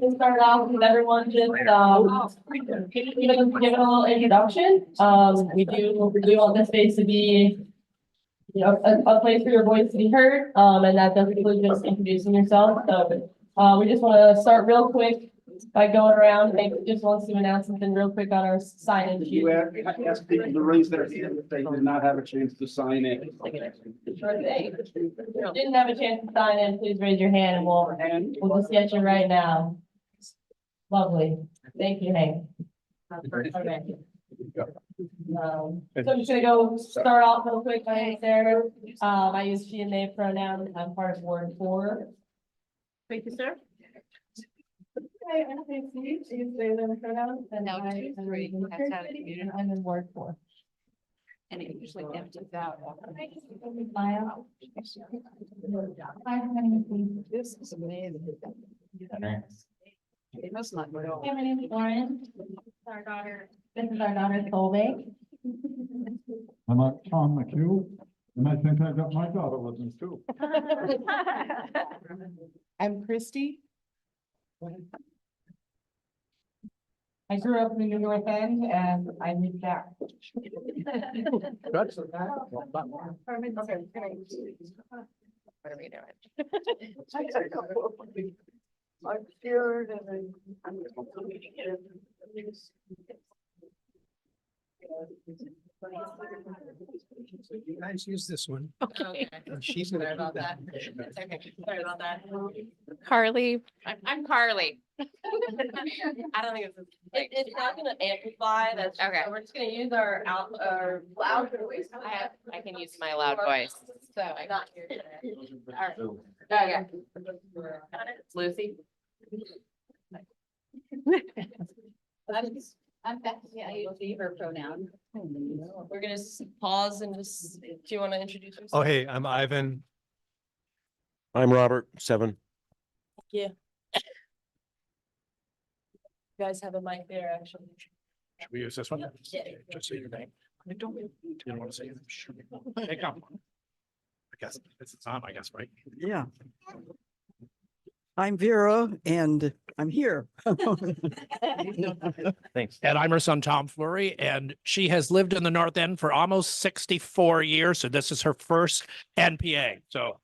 We'll start off with everyone just give it a little introduction. We do want this space to be, you know, a place for your voice to be heard. And that does include just introducing yourself. So we just want to start real quick by going around. Maybe just wants to announce something real quick on our sign-in sheet. You ask people to raise their hand if they did not have a chance to sign in. Sure thing. If you didn't have a chance to sign in, please raise your hand and we'll just get you right now. Lovely. Thank you, Hank. Okay. So I'm just gonna go start off real quick. My name is Sarah. I use she and they pronouns. I'm part of Ward 4. Thank you, sir. Okay, I'm Steve. You say the pronouns. And No, I 2, am 3. That's how it's muted. I'm in Ward 4. And it usually empties out. This is amazing. It must not go. Hey, my name is Lauren. Our daughter. This is our daughter Colby. I'm Tom McHugh, and I think I got my daughter with me too. I'm Christy. I grew up in the North End and I moved back. That's What are we doing? I'm scared and you guys use this one. Okay. And she's Sorry gonna about keep that. that. It's okay. Sorry about that. Carly, I'm Carly. I don't think It's not gonna amplify, that's, Okay. we're just gonna use our loud voice. I can use my loud voice. So I'm not here today. All right. Okay. It's Lucy. I'm Becky. I use she, her pronoun. We're gonna pause and just, do you wanna introduce yourself? Oh, hey, I'm Ivan. I'm Robert, 7. You guys have a mic there, actually. Should we use this one? Yeah. Just say your name. I don't, you don't want to say it. Sure. Hey, come. I guess it's on, I guess, right? Yeah. I'm Vera and I'm here. Thanks. And I'm her son, Tom Fleury, and she has lived in the North End for almost 64 years. So this is her first NPA. So.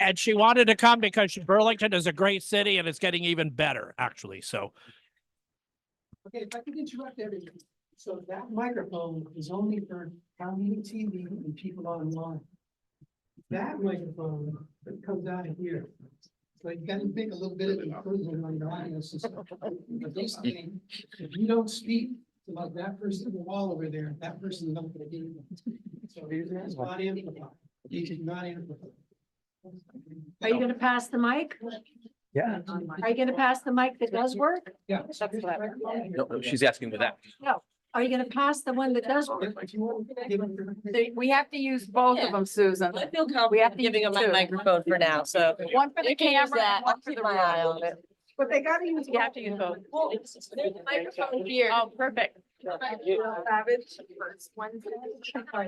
And she wanted to come because Burlington is a great city and it's getting even better, actually. So. Okay, if I could interrupt everything. So that microphone is only for county TV and people online. That microphone that comes out of here. So you gotta make a little bit of improvement on your audio system. But basically, if you don't speak to like that person on the wall over there, that person is not gonna hear you. So it's not amplified. You should not amplify. Are you gonna pass the mic? Yeah. Are you gonna pass the mic that does work? Yeah. No, she's asking with that. No. Are you gonna pass the one that does work? If you want to give it- We have to use both of them, Susan. I feel We comfortable have to giving them use my two. microphone for now, so. One for the You can use camera that. and one I'll for keep the my eye on room. it. But they gotta use. You have to use both. Well, there's a microphone here. Oh, perfect.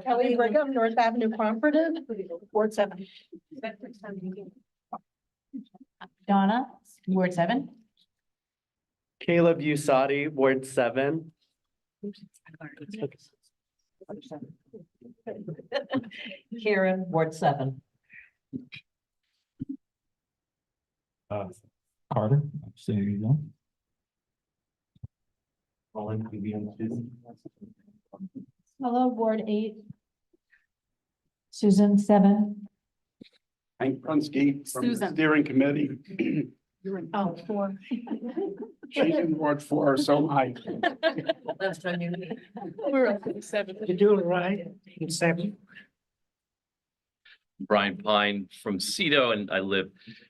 Kelly Brigham, North Avenue Cooperative, Ward 7. Donna, Ward 7. Caleb Usadi, Ward 7. Karen, Ward 7. Carter, say you know. Hello, Ward 8. Susan, 7. Hank Prunski from the Susan. steering committee. Oh, 4. She's in Ward 4, so am I. That's when you. We're up to 7. You're doing right. 7. Brian Pine from Cedo, and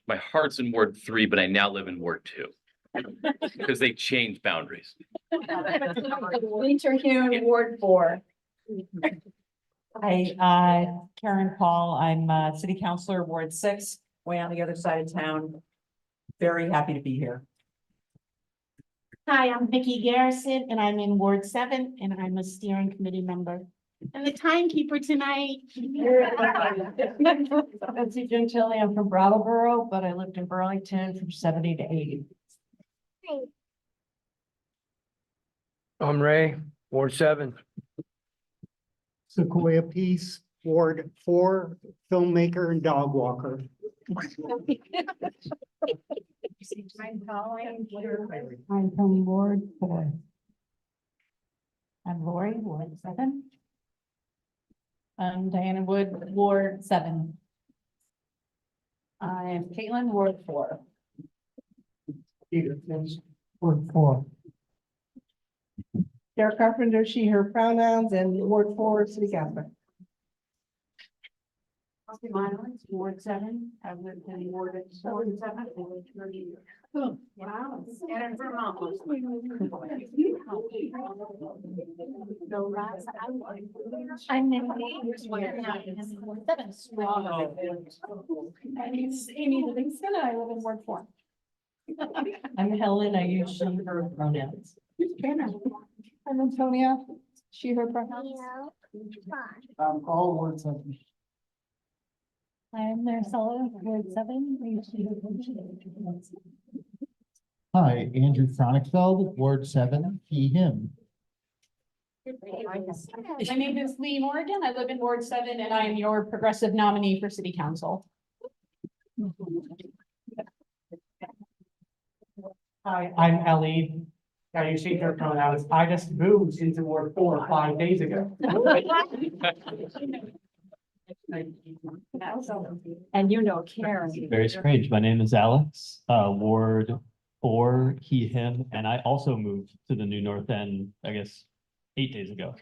my heart's in Ward 3, but I now live in Ward 2. Because they changed boundaries. Winter here in Ward 4. Hi, Karen Paul, I'm City Councilor, Ward 6, way on the other side of town. Very happy to be here. Hi, I'm Vicki Garrison and I'm in Ward 7 and I'm a steering committee member. And the timekeeper tonight. Betsy Gentili, I'm from Brattleboro, but I lived in Burlington from 70 to 80. I'm Ray, Ward 7. Sequoia Peace, Ward 4, filmmaker and dog walker. I'm from Ward 4. I'm Lori, Ward 7. I'm Diana Wood, Ward 7. I'm Caitlin, Ward 4. Ward 4. Sarah Carpenter, she, her pronouns, and Ward 4, City Councilor. Mylands, Ward 7. I've lived in Ward 7 for 30 years. Wow. And in Vermont. I'm in Ward 7. My name's Amy Livingston, and I live in Ward 4. I'm Helen, I use she, her pronouns. I'm Antonia, she, her pronouns. All Ward 7. I'm Marcella, Ward 7. I use she, her pronouns. Hi, Andrew Chronickfeld, Ward 7, he, him. My name is Lee Morgan. I live in Ward 7 and I am your progressive nominee for city council. Hi, I'm Ellie. I use she, her pronouns. I just moved into Ward 4 5 days ago. And you know Karen. Very strange. My name is Alex, Ward 4, he, him, and I also moved to the new North End, I guess, 8 days ago.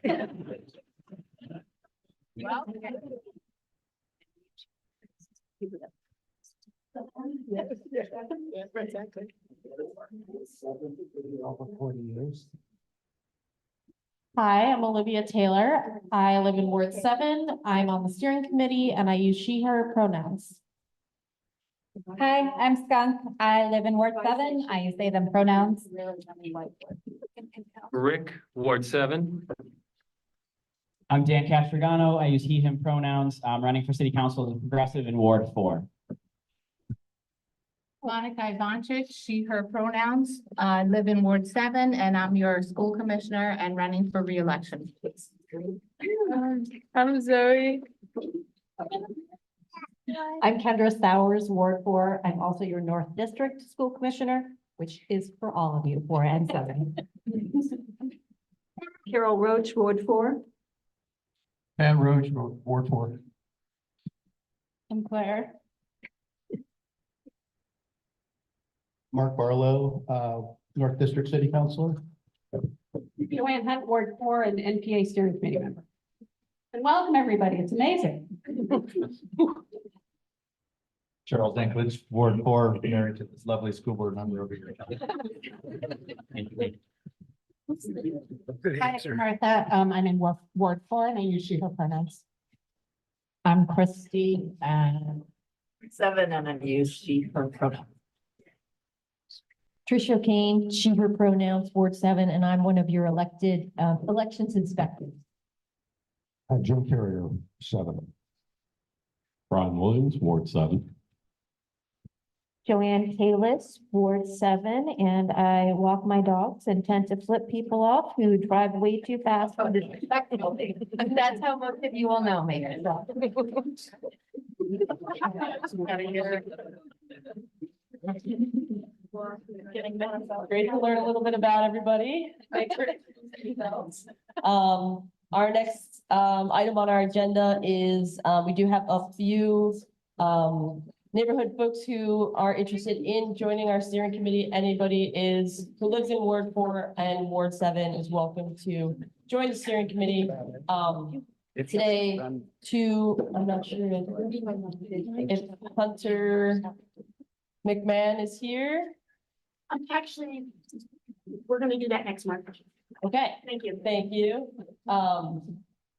Hi, I'm Olivia Taylor. I live in Ward 7. I'm on the steering committee and I use she, her pronouns. Hi, I'm Skunk. I live in Ward 7. I use they, them pronouns. Rick, Ward 7. I'm Dan Castrogano. I use he, him pronouns. I'm running for city council as a progressive in Ward 4. Monica Ivanchik, she, her pronouns. I live in Ward 7 and I'm your school commissioner and running for reelection. I'm Zoe. I'm Kendra Sowers, Ward 4. I'm also your North District School Commissioner, which is for all of you, 4 and 7. Carol Roach, Ward 4. Pam Roach, Ward 4. I'm Claire. Mark Barlow, North District City Councilor. Joanne Hunt, Ward 4 and NPA steering committee member. And welcome, everybody. It's amazing. Charles Danklage, Ward 4, married to this lovely school board member over here. Hi, I'm Martha. I'm in Ward 4 and I use she, her pronouns. I'm Christy and 7, and I use she, her pronouns. Tricia Kane, she, her pronouns, Ward 7, and I'm one of your elected elections inspectors. Jim Carrier, 7. Brian Williams, Ward 7. Joanne Kalis, Ward 7, and I walk my dogs and tend to flip people off who drive way too fast on this spectacle. That's how most of you all know me. Great to learn a little bit about everybody. Our next item on our agenda is we do have a few neighborhood folks who are interested in joining our steering committee. Anybody who lives in Ward 4 and Ward 7 is welcome to join the steering committee. Today, I'm not sure if Hunter McMahon is here. Actually, we're gonna do that next month. Okay. Thank you. Thank you.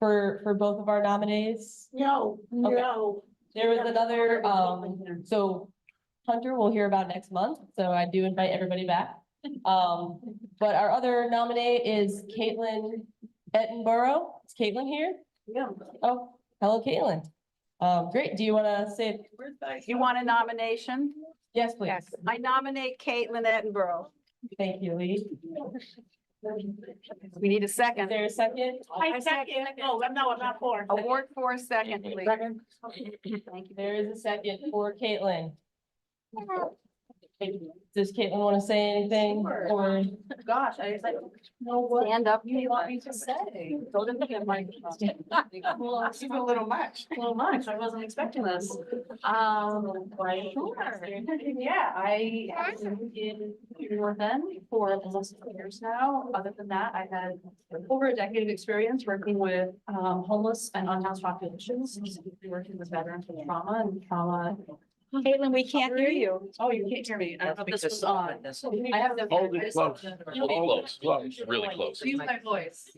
For both of our nominees. No, no. There was another, so Hunter we'll hear about next month, so I do invite everybody back. But our other nominee is Caitlin Edinburgh. Is Caitlin here? Yeah. Oh, hello, Caitlin. Great. Do you want to say? You want a nomination? Yes, please. I nominate Caitlin Edinburgh. Thank you, Lee. We need a Is second. there a second? I second. Oh, no, I'm not for. Award for second, please. Second. There is a second for Caitlin. Does Caitlin want to say anything or? Gosh, I was like, no, what? Stand up. You want me to say? Go to the mic. Well, it's a little much. A little much. I wasn't expecting this. Right. Yeah, I have been in North End for almost 2 years now. Other than that, I had over a decade of experience working with homeless and unhoused populations, specifically working with veterans with trauma and trauma. Caitlin, we can't hear you. Oh, you can't hear me. I don't know if this was on. I have the. Hold it close. Close, really close. Use my voice.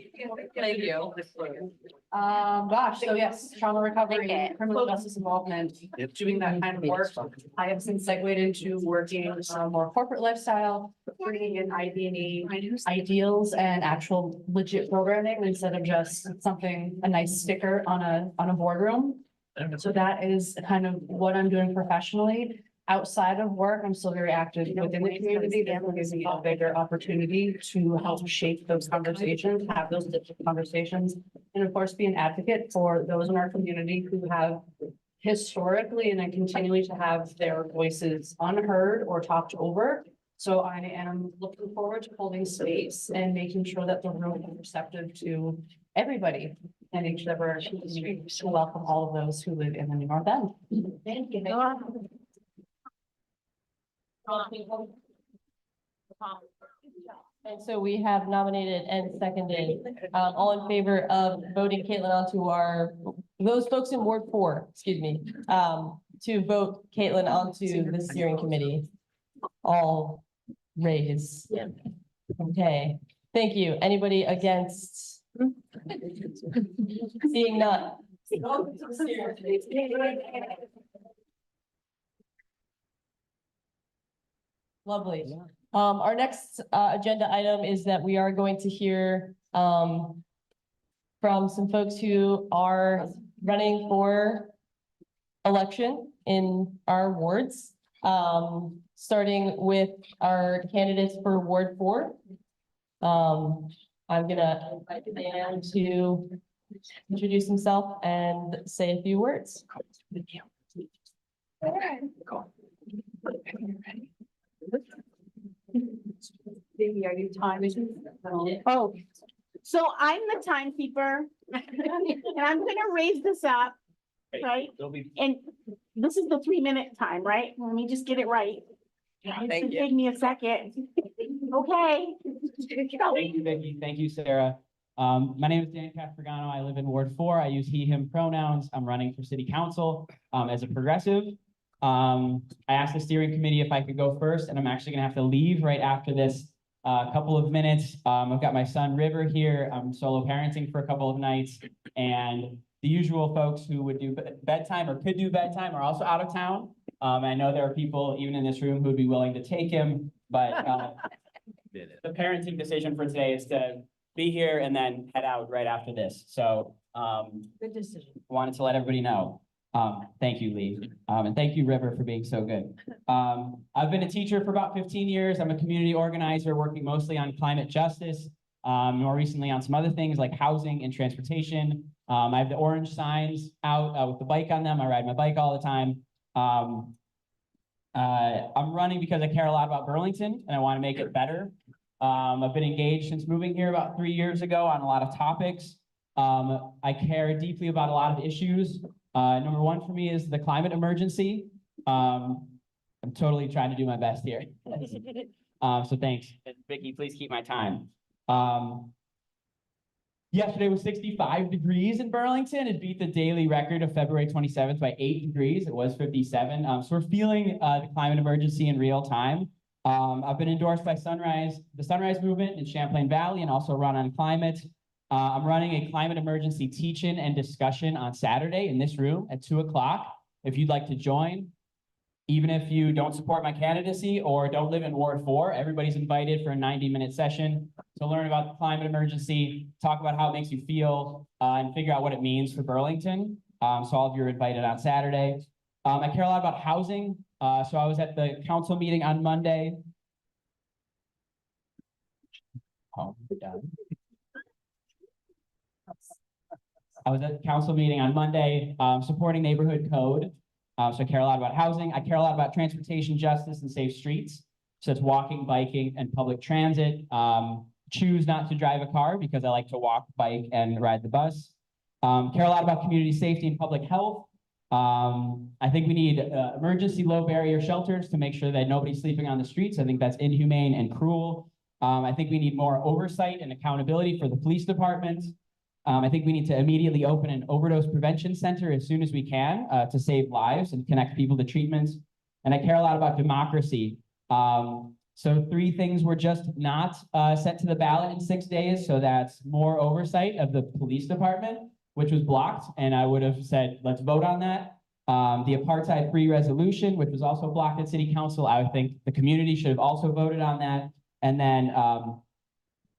Thank you. Gosh, so yes, trauma recovery, criminal justice involvement, doing that kind of work. I have since segued into working some more corporate lifestyle, bringing in ID&E ideals and actual legit programming instead of just something, a nice sticker on a boardroom. So that is kind of what I'm doing professionally. Outside of work, I'm still very active within the community. That gives me a bigger opportunity to help shape those conversations, have those different conversations. And of course, be an advocate for those in our community who have historically and then continually to have their voices unheard or talked over. So I am looking forward to holding space and making sure that the room is receptive to everybody. And make sure that we're to welcome all of those who live in the North End. Thank you. And so we have nominated and seconded, all in favor of voting Caitlin onto those folks in Ward 4, excuse me, to vote Caitlin onto the steering committee. All raise. Yeah. Okay, thank you. Anybody against? Seeing none. Lovely. Our next agenda item is that we are going to hear from some folks who are running for election in our wards. Starting with our candidates for Ward 4. I'm gonna invite Dan to introduce himself and say a few words. Oh, so I'm the timekeeper. And I'm gonna raise this up, right? And this is the 3-minute time, right? Let me just get it right. It's gonna take me a second. Okay. Thank you, Vicky. Thank you, Sarah. My name is Dan Castrogano. I live in Ward 4. I use he, him pronouns. I'm running for city council as a progressive. I asked the steering committee if I could go first, and I'm actually gonna have to leave right after this couple of minutes. I've got my son River here. I'm solo parenting for a couple of nights, and the usual folks who would do bedtime or could do bedtime are also out of town. I know there are people even in this room who would be willing to take him, but the parenting decision for today is to be here and then head out right after this. So Good decision. wanted to let everybody know. Thank you, Lee. And thank you, River, for being so good. I've been a teacher for about 15 years. I'm a community organizer working mostly on climate justice, more recently on some other things like housing and transportation. I have the orange signs out with the bike on them. I ride my bike all the time. I'm running because I care a lot about Burlington and I want to make it better. I've been engaged since moving here about 3 years ago on a lot of topics. I care deeply about a lot of issues. Number one for me is the climate emergency. I'm totally trying to do my best here. So thanks. Vicky, please keep my time. Yesterday was 65 degrees in Burlington. It beat the daily record of February 27th by 8 degrees. It was 57. So we're feeling the climate emergency in real time. I've been endorsed by the Sunrise Movement in Champlain Valley and also run on climate. I'm running a climate emergency teach-in and discussion on Saturday in this room at 2 o'clock. If you'd like to join, Even if you don't support my candidacy or don't live in Ward 4, everybody's invited for a 90-minute session to learn about the climate emergency, talk about how it makes you feel, and figure out what it means for Burlington. So all of you are invited on Saturday. I care a lot about housing. So I was at the council meeting on Monday. Oh, we're done. I was at the council meeting on Monday, supporting neighborhood code. So I care a lot about housing. I care a lot about transportation justice and safe streets. So it's walking, biking, and public transit. Choose not to drive a car because I like to walk, bike, and ride the bus. Care a lot about community safety and public health. I think we need emergency low barrier shelters to make sure that nobody's sleeping on the streets. I think that's inhumane and cruel. I think we need more oversight and accountability for the police department. I think we need to immediately open an overdose prevention center as soon as we can to save lives and connect people to treatments. And I care a lot about democracy. So 3 things were just not sent to the ballot in 6 days. So that's more oversight of the police department, which was blocked. And I would have said, let's vote on that. The apartheid-free resolution, which was also blocked at city council. I would think the community should have also voted on that. And then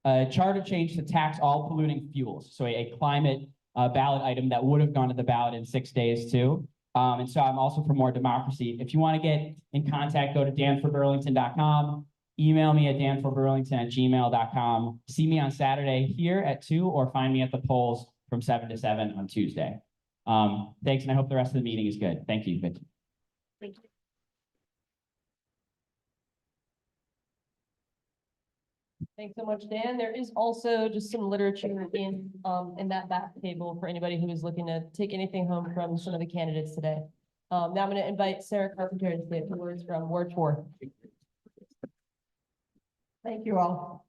a charter change to tax all polluting fuels. So a climate ballot item that would have gone to the ballot in 6 days too. And so I'm also for more democracy. If you want to get in contact, go to danforburlington.com, email me at danforburlington@gmail.com. See me on Saturday here at 2 or find me at the polls from 7 to 7 on Tuesday. Thanks, and I hope the rest of the meeting is good. Thank you, Vicky. Thank you. Thanks so much, Dan. There is also just some literature in that back table for anybody who is looking to take anything home from some of the candidates today. Now I'm going to invite Sarah Carpenter to say a few words from Ward 4. Thank you all.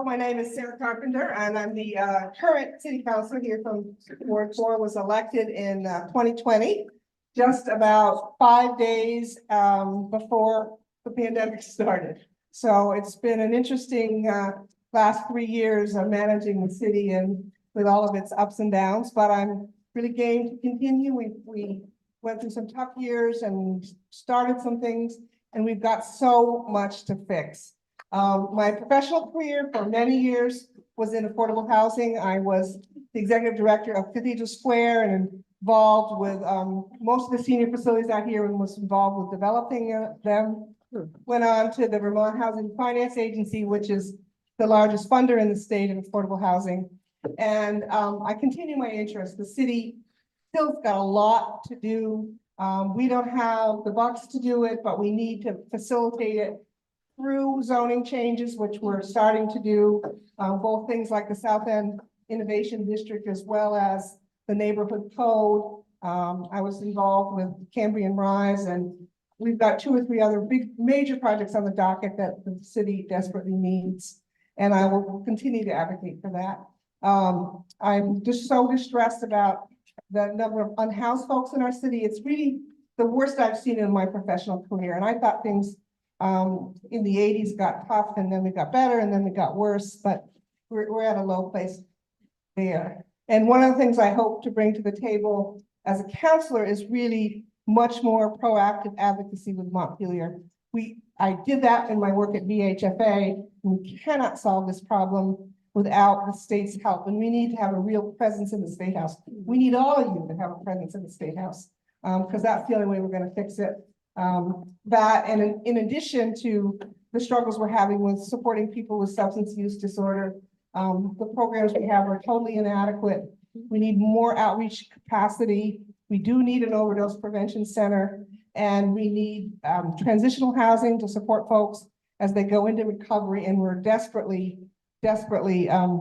My name is Sarah Carpenter, and I'm the current city councilor here from Ward 4. Was elected in 2020, just about 5 days before the pandemic started. So it's been an interesting last 3 years of managing the city and with all of its ups and downs, but I'm really game to continue. We went through some tough years and started some things, and we've got so much to fix. My professional career for many years was in affordable housing. I was the executive director of Cathedral Square and involved with most of the senior facilities out here and was involved with developing them. Went on to the Vermont Housing Finance Agency, which is the largest funder in the state of affordable housing. And I continue my interest. The city still's got a lot to do. We don't have the bucks to do it, but we need to facilitate it through zoning changes, which we're starting to do, both things like the South End Innovation District as well as the neighborhood code. I was involved with Cambrian Rise, and we've got 2 or 3 other big major projects on the docket that the city desperately needs. And I will continue to advocate for that. I'm just so distressed about the number of unhoused folks in our city. It's really the worst I've seen in my professional career. And I thought things in the 80s got tough, and then we got better, and then we got worse, but we're at a low place there. And one of the things I hope to bring to the table as a counselor is really much more proactive advocacy with Montpelier. I did that in my work at VHFA. We cannot solve this problem without the state's help, and we need to have a real presence in the State House. We need all of you to have a presence in the State House, because that's the only way we're going to fix it. That, and in addition to the struggles we're having with supporting people with substance use disorder, the programs we have are totally inadequate. We need more outreach capacity. We do need an overdose prevention center, and we need transitional housing to support folks as they go into recovery, and we're desperately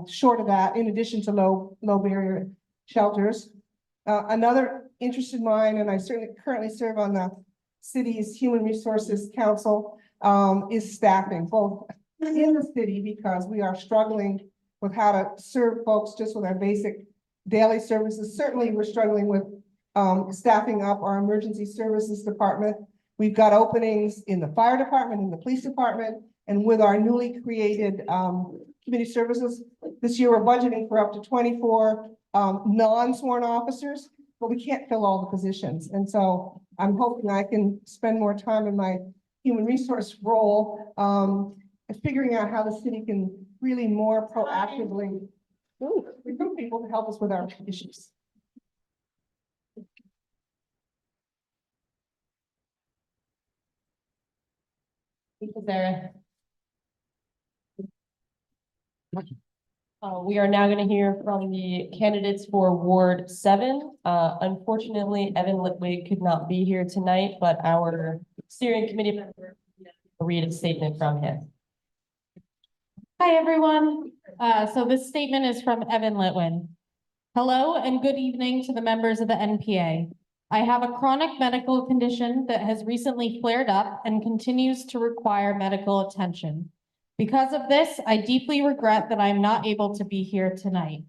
short of that, in addition to low barrier shelters. Another interest in mine, and I certainly currently serve on the city's Human Resources Council, is staffing, both in the city, because we are struggling with how to serve folks just with our basic daily services. Certainly, we're struggling with staffing up our emergency services department. We've got openings in the fire department, in the police department, and with our newly created community services. This year, we're budgeting for up to 24 non-sworn officers. but we can't fill all the positions. And so I'm hoping I can spend more time in my human resource role, figuring out how the city can really more proactively recruit people to help us with our issues. Thank you, Sarah. We are now going to hear from the candidates for Ward 7. Unfortunately, Evan Litwig could not be here tonight, but our steering committee member will read a statement from him. Hi, everyone. So this statement is from Evan Litwin. Hello and good evening to the members of the NPA. I have a chronic medical condition that has recently flared up and continues to require medical attention. Because of this, I deeply regret that I am not able to be here tonight.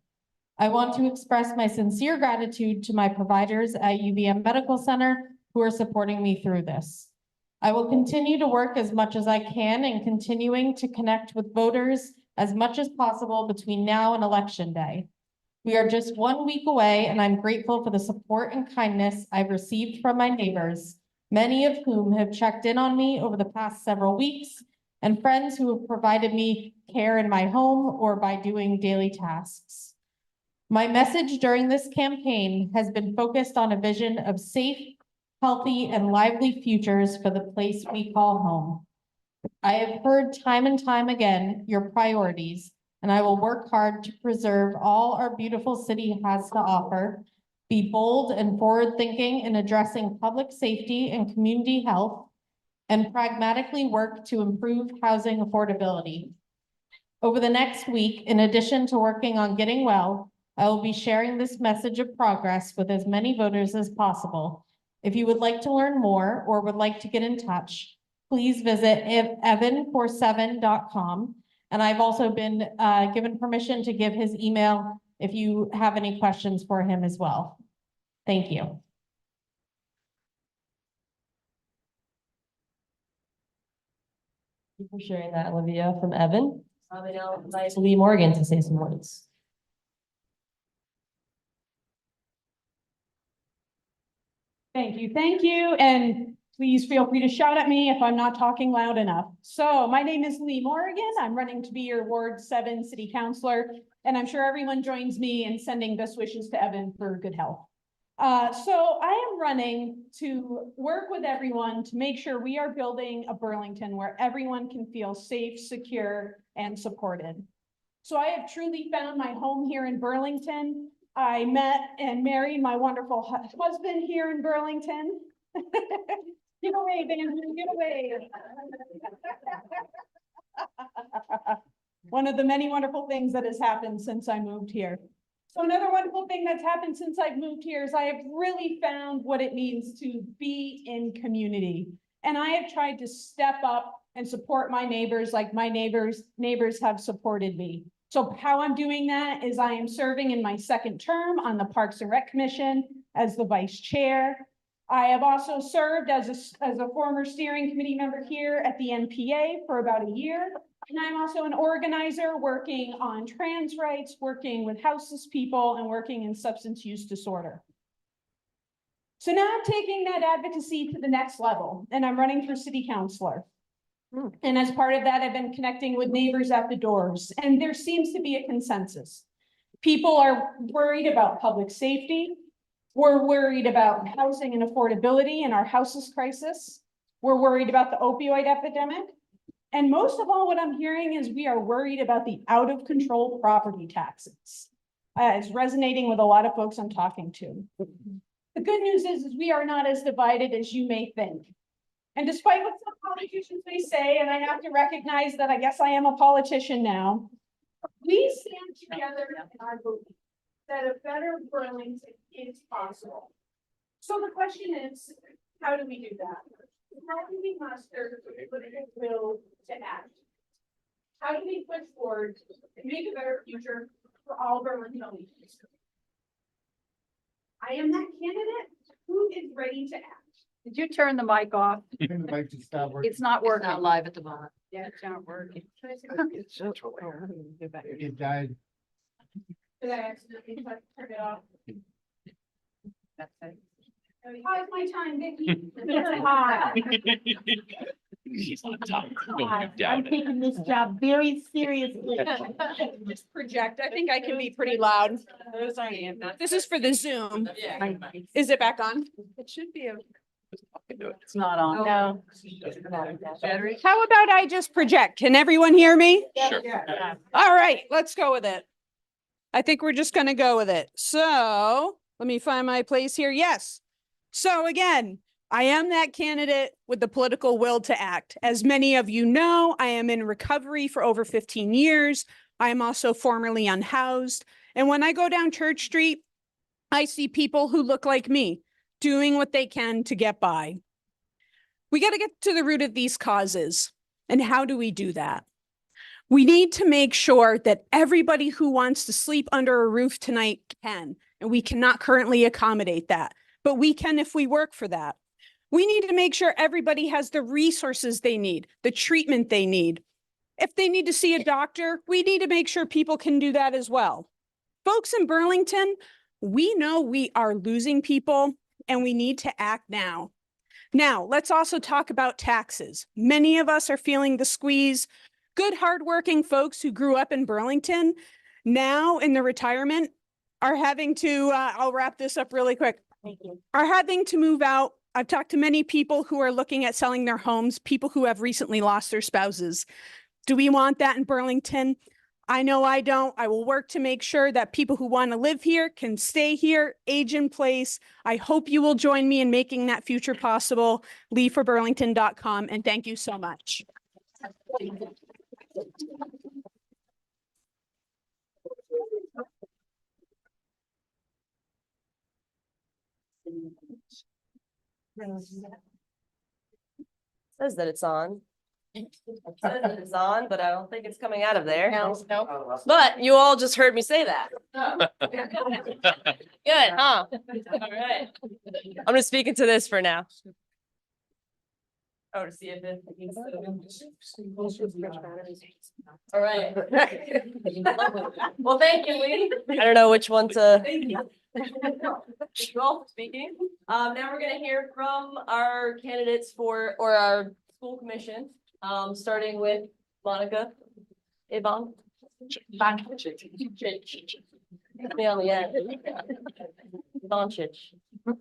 I want to express my sincere gratitude to my providers at UVM Medical Center who are supporting me through this. I will continue to work as much as I can in continuing to connect with voters as much as possible between now and Election Day. We are just 1 week away, and I'm grateful for the support and kindness I've received from my neighbors, many of whom have checked in on me over the past several weeks, and friends who have provided me care in my home or by doing daily tasks. My message during this campaign has been focused on a vision of safe, healthy, and lively futures for the place we call home. I have heard time and time again your priorities, and I will work hard to preserve all our beautiful city has to offer, be bold and forward-thinking in addressing public safety and community health, and pragmatically work to improve housing affordability. Over the next week, in addition to working on getting well, I will be sharing this message of progress with as many voters as possible. If you would like to learn more or would like to get in touch, please visit evan47.com. And I've also been given permission to give his email if you have any questions for him as well. Thank you. Thank you for sharing that, Olivia, from Evan. I now invite Lee Morgan to say some words. Thank you, and please feel free to shout at me if I'm not talking loud enough. So my name is Lee Morgan. I'm running to be your Ward 7 City Councilor, and I'm sure everyone joins me in sending best wishes to Evan for good health. So I am running to work with everyone to make sure we are building a Burlington where everyone can feel safe, secure, and supported. So I have truly found my home here in Burlington. I met and married my wonderful husband here in Burlington. Give away, Benjamin, give away. One of the many wonderful things that has happened since I moved here. So another wonderful thing that's happened since I've moved here is I have really found what it means to be in community. And I have tried to step up and support my neighbors like my neighbors have supported me. So how I'm doing that is I am serving in my second term on the Parks and Rec Commission as the vice chair. I have also served as a former steering committee member here at the NPA for about a year. And I'm also an organizer working on trans rights, working with houseless people, and working in substance use disorder. So now I'm taking that advocacy to the next level, and I'm running for city councilor. And as part of that, I've been connecting with neighbors at the doors, and there seems to be a consensus. People are worried about public safety. We're worried about housing and affordability in our houseless crisis. We're worried about the opioid epidemic. And most of all, what I'm hearing is we are worried about the out of control property taxes. It's resonating with a lot of folks I'm talking to. The good news is we are not as divided as you may think. And despite what some politicians may say, and I have to recognize that I guess I am a politician now, we stand together in our belief that a better Burlington is possible. So the question is, how do we do that? How do we muster the political will to act? How do we push forward and make a better future for all Burlingtonians? I am that candidate who is ready to act. Did you turn the mic off? It's not working. It's not live at the moment. Yeah, it's not working. It died. Did I accidentally turn it off? How's my time, Vicky? She's on top. Don't you I'm doubt it. taking this job very seriously. Just project. I think I can be pretty loud. This is for the Zoom. Is it back on? It should be. It's not on. No. How about I just project? Can everyone hear me? Sure. All right, let's go with it. I think we're just gonna go with it. So let me find my place here. Yes. So again, I am that candidate with the political will to act. As many of you know, I am in recovery for over 15 years. I am also formerly unhoused. And when I go down Church Street, I see people who look like me doing what they can to get by. We got to get to the root of these causes. And how do we do that? We need to make sure that everybody who wants to sleep under a roof tonight can, and we cannot currently accommodate that, but we can if we work for that. We need to make sure everybody has the resources they need, the treatment they need. If they need to see a doctor, we need to make sure people can do that as well. Folks in Burlington, we know we are losing people and we need to act now. Now, let's also talk about taxes. Many of us are feeling the squeeze. Good, hardworking folks who grew up in Burlington, now in the retirement, are having to, I'll wrap this up really quick, are having to move out. I've talked to many people who are looking at selling their homes, people who have recently lost their spouses. Do we want that in Burlington? I know I don't. I will work to make sure that people who want to live here can stay here, age in place. I hope you will join me in making that future possible. LeaveForBurlington.com, and thank you so much. Says that it's on. It says that it's on, but I don't think it's coming out of there. But you all just heard me say that. Good, huh? All right. I'm just speaking to this for now. Oh, to see if it. All right. Well, thank you, Lee. I don't know which one to. Well, speaking. Now we're gonna hear from our candidates for, or our school commission, starting with Monica. Yvonne. Me on the end. Yvonne.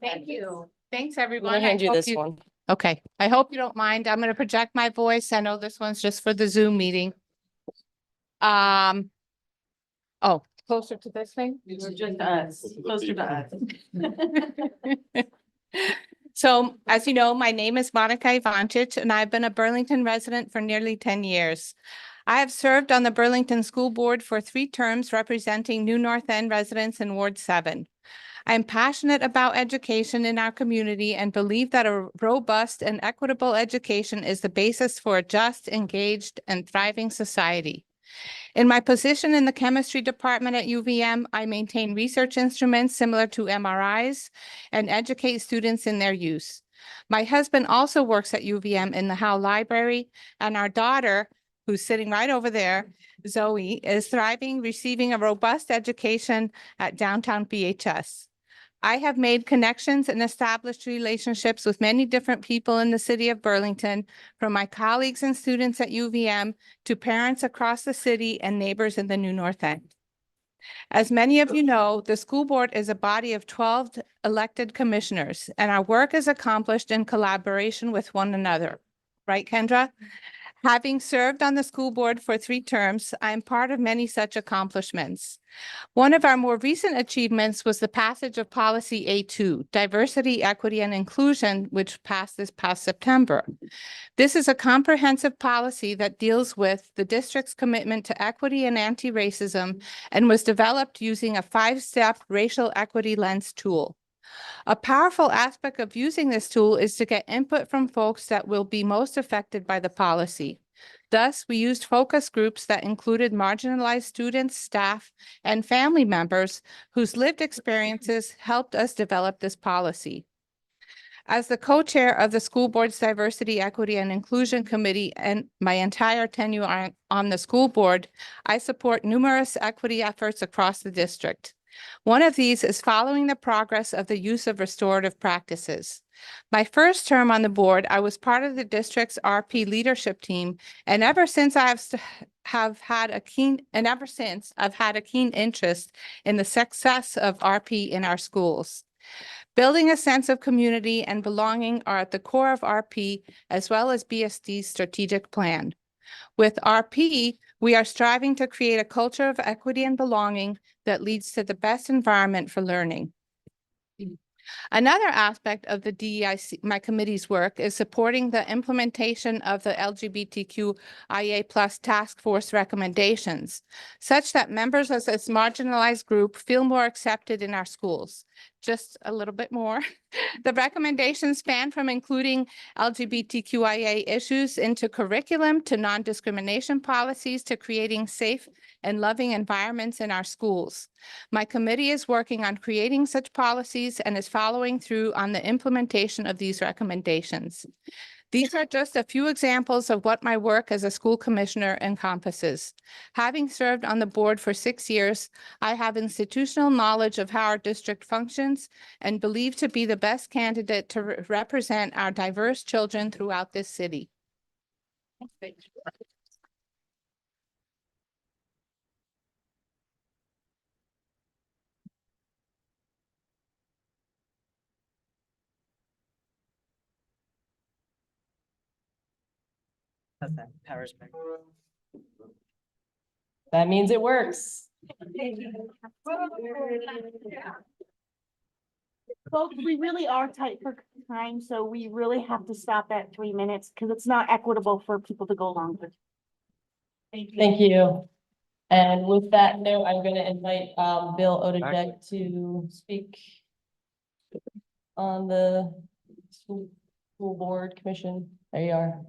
Thank you. Thanks, I'm everyone. gonna hand I you hope this one. Okay, I hope you don't mind. I'm gonna project my voice. I know this one's just for the Zoom meeting. Oh, closer to this thing? Just us, closer to us. So, as you know, my name is Monica Ivancic, and I've been a Burlington resident for nearly 10 years. I have served on the Burlington School Board for 3 terms representing New North End residents in Ward 7. I'm passionate about education in our community and believe that a robust and equitable education is the basis for a just, engaged, and thriving society. In my position in the chemistry department at UVM, I maintain research instruments similar to MRIs and educate students in their use. My husband also works at UVM in the Howe Library, and our daughter, who's sitting right over there, Zoe, is thriving, receiving a robust education at downtown BHS. I have made connections and established relationships with many different people in the city of Burlington, from my colleagues and students at UVM to parents across the city and neighbors in the New North End. As many of you know, the school board is a body of 12 elected commissioners, and our work is accomplished in collaboration with one another. Right, Kendra? Having served on the school board for 3 terms, I am part of many such accomplishments. One of our more recent achievements was the passage of Policy A2, Diversity, Equity, and Inclusion, which passed this past September. This is a comprehensive policy that deals with the district's commitment to equity and anti-racism and was developed using a 5-step racial equity lens tool. A powerful aspect of using this tool is to get input from folks that will be most affected by the policy. Thus, we used focus groups that included marginalized students, staff, and family members whose lived experiences helped us develop this policy. As the co-chair of the school board's Diversity, Equity, and Inclusion Committee and my entire tenure on the school board, I support numerous equity efforts across the district. One of these is following the progress of the use of restorative practices. My first term on the board, I was part of the district's RP leadership team, and ever since I've had a keen interest in the success of RP in our schools. Building a sense of community and belonging are at the core of RP as well as BSD's strategic plan. With RP, we are striving to create a culture of equity and belonging that leads to the best environment for learning. Another aspect of the DEIC, my committee's work, is supporting the implementation of the LGBTQIA+ task force recommendations, such that members of this marginalized group feel more accepted in our schools. Just a little bit more. The recommendations span from including LGBTQIA issues into curriculum to non-discrimination policies to creating safe and loving environments in our schools. My committee is working on creating such policies and is following through on the implementation of these recommendations. These are just a few examples of what my work as a school commissioner encompasses. Having served on the board for 6 years, I have institutional knowledge of how our district functions and believe to be the best candidate to represent our diverse children throughout this city. That means it works. Folks, we really are tight for time, so we really have to stop at 3 minutes because it's not equitable for people to go longer. Thank you. And with that note, I'm going to invite Bill Odedek to speak on the school board commission. There you are.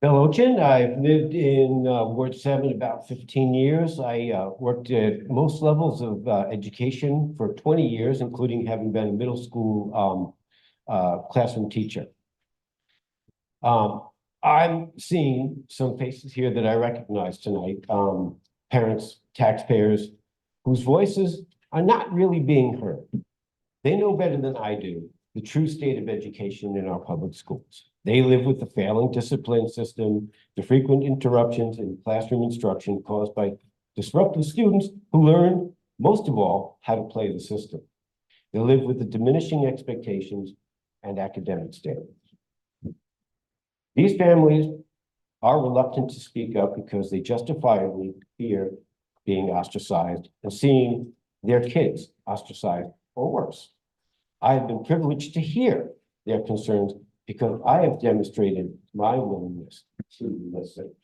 Bill Ochin, I've lived in Ward 7 about 15 years. I worked at most levels of education for 20 years, including having been a middle school classroom teacher. I'm seeing some faces here that I recognize tonight, parents, taxpayers, whose voices are not really being heard. They know better than I do the true state of education in our public schools. They live with the failing discipline system, the frequent interruptions in classroom instruction caused by disruptive students who learn, most of all, how to play the system. They live with the diminishing expectations and academic standards. These families are reluctant to speak up because they justifiably fear being ostracized and seeing their kids ostracized or worse. I have been privileged to hear their concerns because I have demonstrated my willingness to listen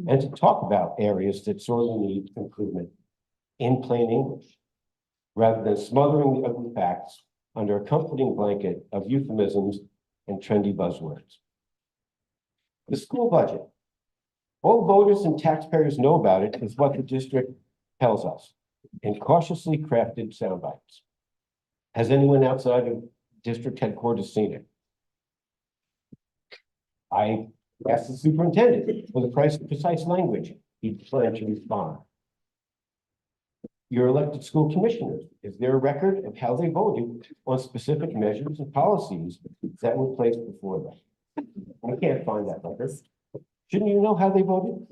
and to talk about areas that sorely need improvement in plain English, rather than smothering the ugly facts under a comforting blanket of euphemisms and trendy buzzwords. The school budget. All voters and taxpayers know about it is what the district tells us in cautiously crafted sound bites. Has anyone outside of district headquarters seen it? I asked the superintendent for the precise language he planned to respond. Your elected school commissioners, is there a record of how they voted on specific measures and policies that were placed before them? I can't find that record. Shouldn't you know how they voted?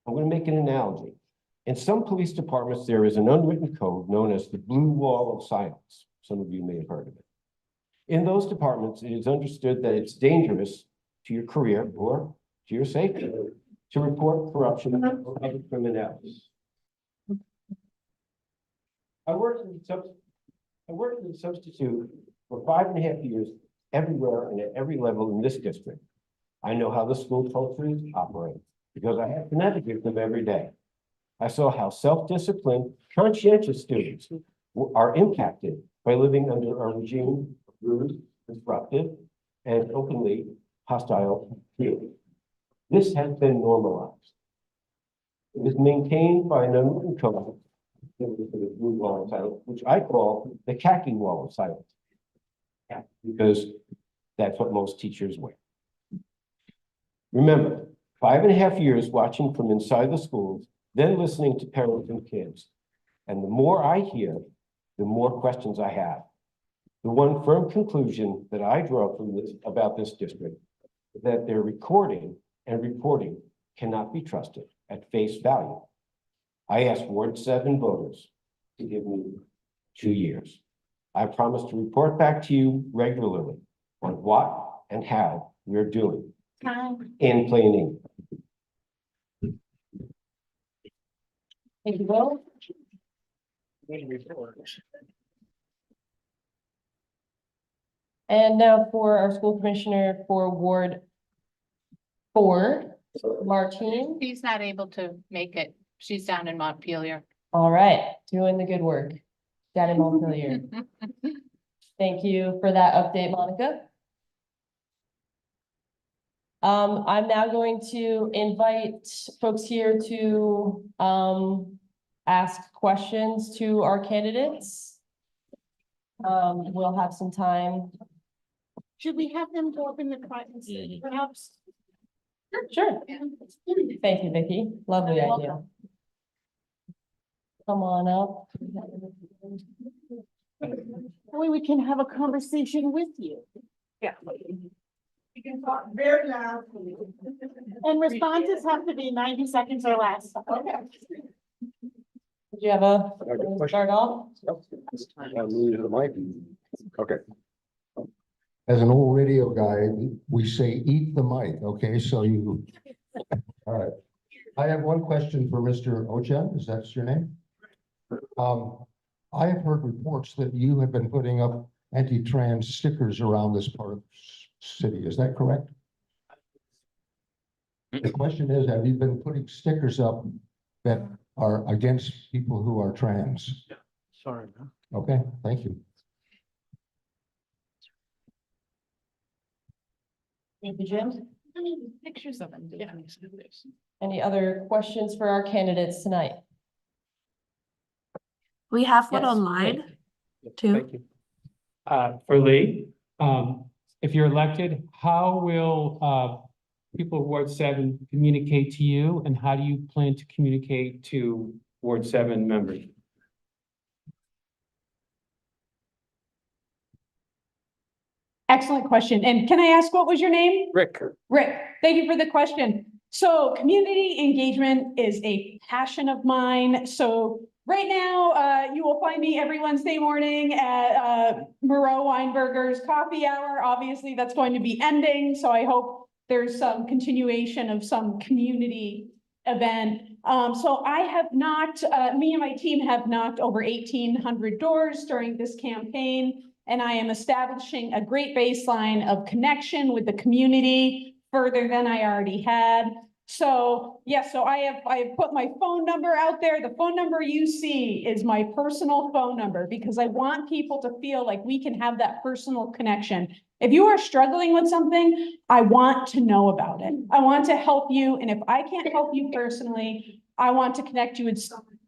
I'm going to make an analogy. In some police departments, there is an unwritten code known as the blue wall of silence. Some of you may have heard of it. In those departments, it is understood that it's dangerous to your career or to your safety to report corruption or other criminality. I worked as a substitute for 5.5 years everywhere and at every level in this district. I know how the school cultures operate because I have to navigate them every day. I saw how self-disciplined, conscientious students are impacted by living under a regime of rude, disruptive, and openly hostile feeling. This has been normalized. It is maintained by an unwritten code, the blue wall of silence, which I call the khaki wall of silence, because that's what most teachers wear. Remember, 5.5 years watching from inside the schools, then listening to parents and kids. And the more I hear, the more questions I have. The one firm conclusion that I draw from this about this district is that their recording and reporting cannot be trusted at face value. I asked Ward 7 voters to give me 2 years. I promise to report back to you regularly on what and how we're doing in plain English. Thank you, Will. And now for our school commissioner for Ward 4, Martine. She's not able to make it. She's down in Montpelier. All right, doing the good work. Down in Montpelier. Thank you for that update, Monica. I'm now going to invite folks here to ask questions to our candidates. We'll have some time. Should we have them go up in the front and see, perhaps? Sure. Thank you, Vicky. Lovely idea. Come on up. That way we can have a conversation with you. Yeah. You can talk very loud. And responses have to be 90 seconds or less. Okay. Did you have a start off? Okay. As an old radio guy, we say eat the mic, okay, so you. All right. I have one question for Mr. Ochen, is that your name? I have heard reports that you have been putting up anti-trans stickers around this part of the city, is that correct? The question is, have you been putting stickers up that are against people who are trans? Yeah, sorry. Okay, thank you. Thank you, Jim. Pictures of them. Yeah. Any other questions for our candidates tonight? We have one Yes, online great. too. Thank you. For Lee, if you're elected, how will people of Ward 7 communicate to you, and how do you plan to communicate to Ward 7 members? Excellent question. And can I ask, what was your name? Rick. Rick, thank you for the question. So community engagement is a passion of mine. So right now, you will find me every Wednesday morning at Moreau Weinberger's coffee hour. Obviously, that's going to be ending. So I hope there's some continuation of some community event. So I have not, me and my team have knocked over 1,800 doors during this campaign. And I am establishing a great baseline of connection with the community further than I already had. So yes, so I have put my phone number out there. The phone number you see is my personal phone number because I want people to feel like we can have that personal connection. If you are struggling with something, I want to know about it. I want to help you. And if I can't help you personally, I want to connect you with someone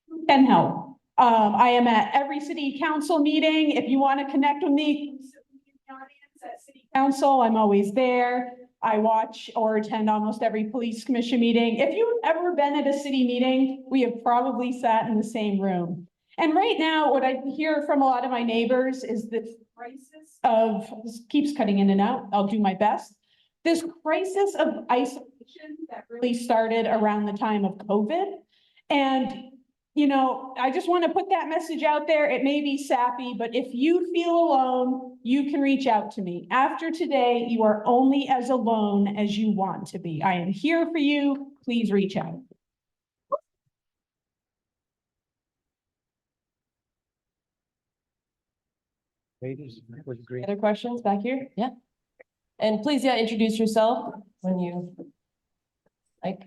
who can help. I am at every city council meeting. If you want to connect with me, at city council, I'm always there. I watch or attend almost every police commission meeting. If you've ever been at a city meeting, we have probably sat in the same room. And right now, what I hear from a lot of my neighbors is this crisis of, this keeps cutting in and out, I'll do my best. This crisis of isolation that really started around the time of COVID. And you know, I just want to put that message out there. It may be sappy, but if you feel alone, you can reach out to me. After today, you are only as alone as you want to be. I am here for you. Please reach out. Other questions back here? Yeah. And please, yeah, introduce yourself when you like.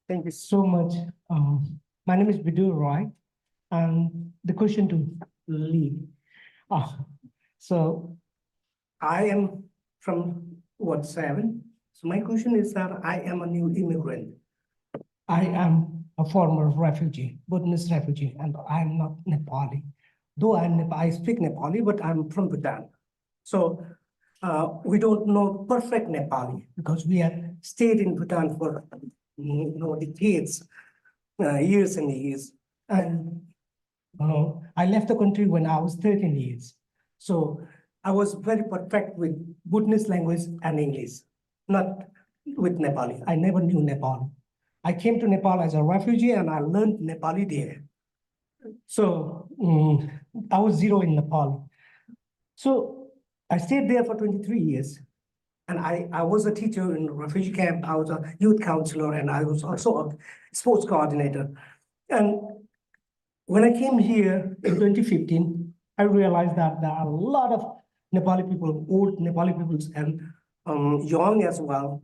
Thank you so much. My name is Vidur Roy, and the question to Lee. So I am from Ward 7. So my question is that I am a new immigrant. I am a former refugee, Bhutanese refugee, and I'm not Nepali. Though I speak Nepali, but I'm from Bhutan. So we don't know perfect Nepali because we have stayed in Bhutan for, decades, years and years. And I left the country when I was 13 years. So I was very perfect with Bhutanese language and English, not with Nepali. I never knew Nepali. I came to Nepal as a refugee and I learned Nepali there. So I was zero in Nepal. So I stayed there for 23 years. And I was a teacher in a refugee camp. I was a youth counselor and I was also a sports coordinator. And when I came here in 2015, I realized that there are a lot of Nepali people, old Nepali people and young as well,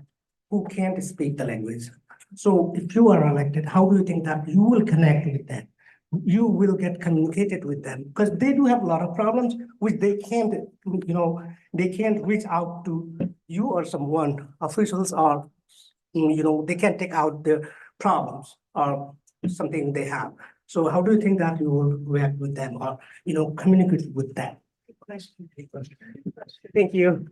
who can't speak the language. So if you are elected, how do you think that you will connect with them? You will get communicated with them because they do have a lot of problems which they can't, they can't reach out to you or someone, officials or, they can't take out their problems or something they have. So how do you think that you will react with them or, communicate with them? Thank you.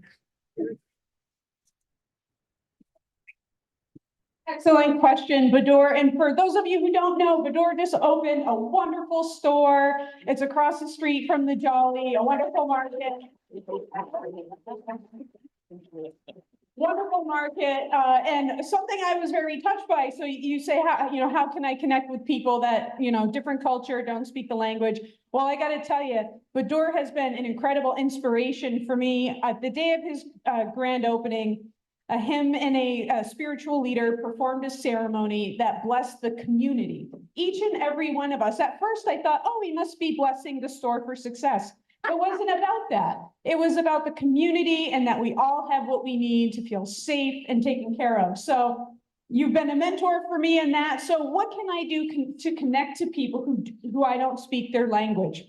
Excellent question, Bador. And for those of you who don't know, Bador just opened a wonderful store. It's across the street from the Jolly, a wonderful market. Wonderful market, and something I was very touched by. So you say, how can I connect with people that, different culture, don't speak the language? Well, I got to tell you, Bador has been an incredible inspiration for me. The day of his grand opening, him and a spiritual leader performed a ceremony that blessed the community. Each and every one of us. At first, I thought, oh, he must be blessing the store for success. It wasn't about that. It was about the community and that we all have what we need to feel safe and taken care of. So you've been a mentor for me in that. So what can I do to connect to people who I don't speak their language?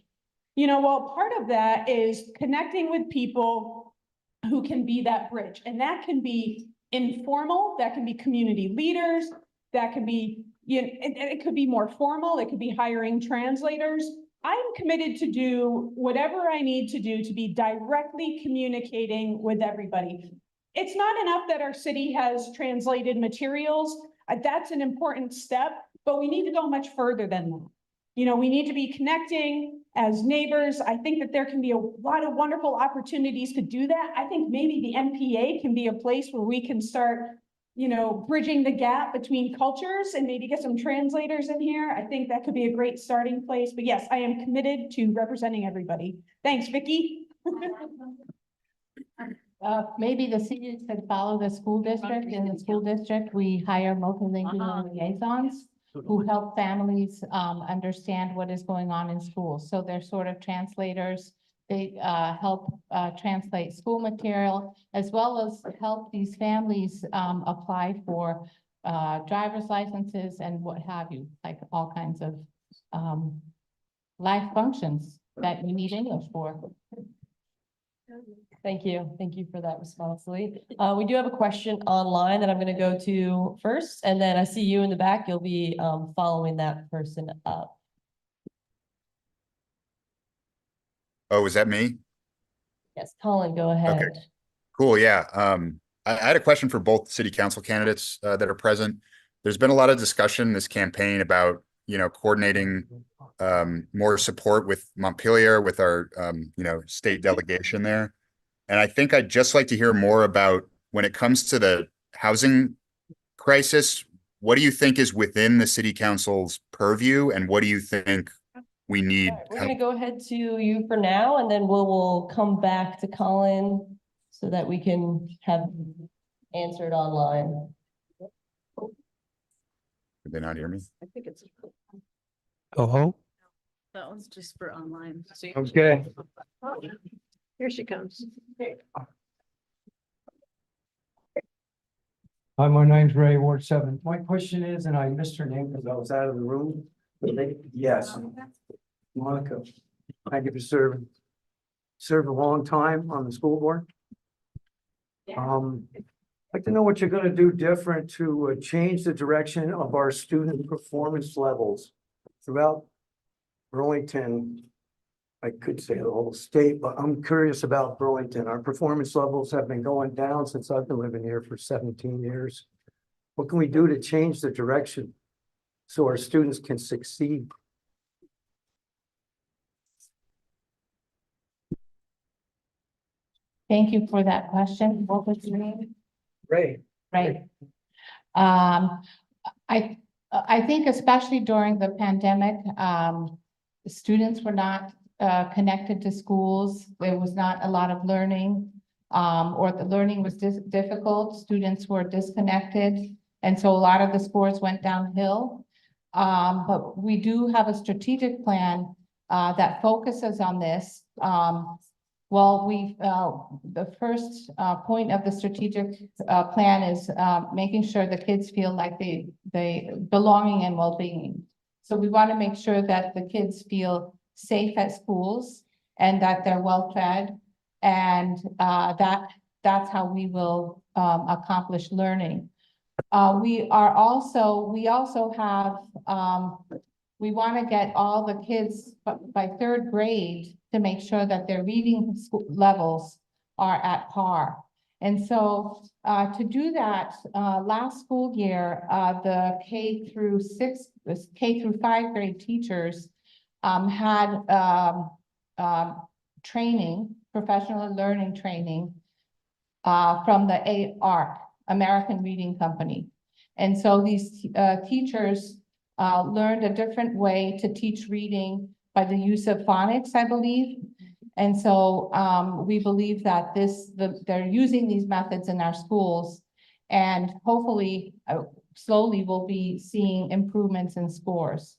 Well, part of that is connecting with people who can be that bridge. And that can be informal, that can be community leaders, that can be, it could be more formal, it could be hiring translators. I'm committed to do whatever I need to do to be directly communicating with everybody. It's not enough that our city has translated materials. That's an important step, but we need to go much further than that. We need to be connecting as neighbors. I think that there can be a lot of wonderful opportunities to do that. I think maybe the NPA can be a place where we can start, bridging the gap between cultures and maybe get some translators in here. I think that could be a great starting place. But yes, I am committed to representing everybody. Thanks, Vicki. Maybe the cities could follow the school district. In the school district, we hire multilingual liaisons who help families understand what is going on in schools. So they're sort of translators. They help translate school material as well as help these families apply for driver's licenses and what have you, like all kinds of life functions that you need English for. Thank you. Thank you for that response, Lee. We do have a question online that I'm going to go to first, and then I see you in the back. You'll be following that person up. Oh, is that me? Yes, Colin, go ahead. Okay. Cool. Yeah. I had a question for both city council candidates that are present. There's been a lot of discussion in this campaign about, coordinating more support with Montpelier, with our, state delegation there. And I think I'd just like to hear more about when it comes to the housing crisis, what do you think is within the city council's purview and what do you think we need? Right, we're going to go ahead to you for now, and then we'll come back to Colin so that we can have answered online. Did they not hear me? I think it's. Oh, That one's just for online. So okay. Here she comes. Hi, my name's Ray, Ward 7. My question is, and I missed her name because I was out of the room. Yes. Monica, thank you for serving. Served a long time on the school board. I'd like to know what you're gonna do different to change the direction of our student performance levels throughout Burlington I could say the whole state, but I'm curious about Burlington. Our performance levels have been going down since I've been living here for 17 years. What can we do to change the direction so our students can succeed? Thank you for that question. What was your name? Ray. Right. I think especially during the pandemic, students were not connected to schools. There was not a lot of learning, or the learning was difficult. Students were disconnected. And so a lot of the scores went downhill. But we do have a strategic plan that focuses on this. Well, the first point of the strategic plan is making sure the kids feel like they belonging and well-being. So we want to make sure that the kids feel safe at schools and that they're well-fed, and that's how we will accomplish learning. We also have we want to get all the kids by third grade to make sure that their reading levels are at par. And so to do that, last school year, the K through 5 grade teachers had training, professional learning training from the ARC, American Reading Company. And so these teachers learned a different way to teach reading by the use of phonics, I believe. And so we believe that they're using these methods in our schools, and hopefully slowly we'll be seeing improvements in scores.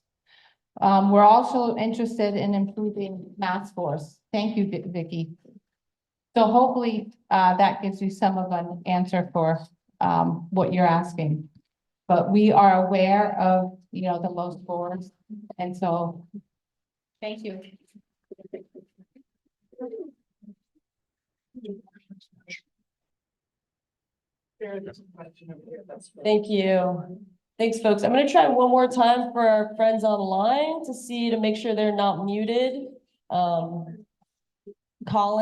We're also interested in improving math scores. Thank you, Vicki. So hopefully that gives you some of an answer for what you're asking. But we are aware of, the low scores, and so thank you. Thank you. Thanks, folks. I'm gonna try one more time for our friends online to make sure they're not muted. Colin,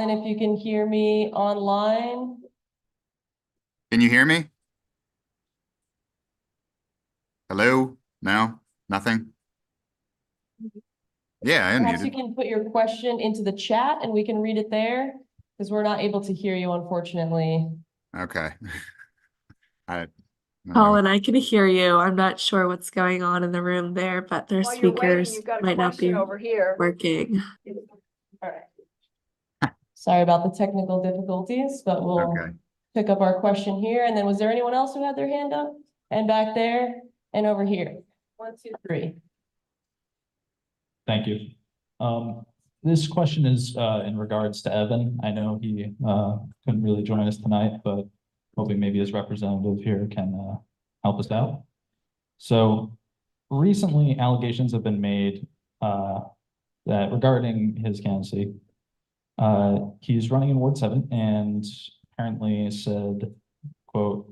if you can hear me online. Can you hear me? Hello? No? Nothing? Yeah, I Perhaps you unmuted. can put your question into the chat and we can read it there, because we're not able to hear you, unfortunately. Okay. Colin, I can hear you. I'm not sure what's going on in the room there, but their While you're waiting, speakers you've got a might not be question over here. working. All right. Sorry about the technical difficulties, but we'll pick up our question here. And then was there anyone else who had their hand up? And back there and over here? 1, 2, 3. Thank you. This question is in regards to Evan. I know he couldn't really join us tonight, but hoping maybe his representative here can help us out. So recently allegations have been made that regarding his candidacy, he's running in Ward 7 and apparently said, quote,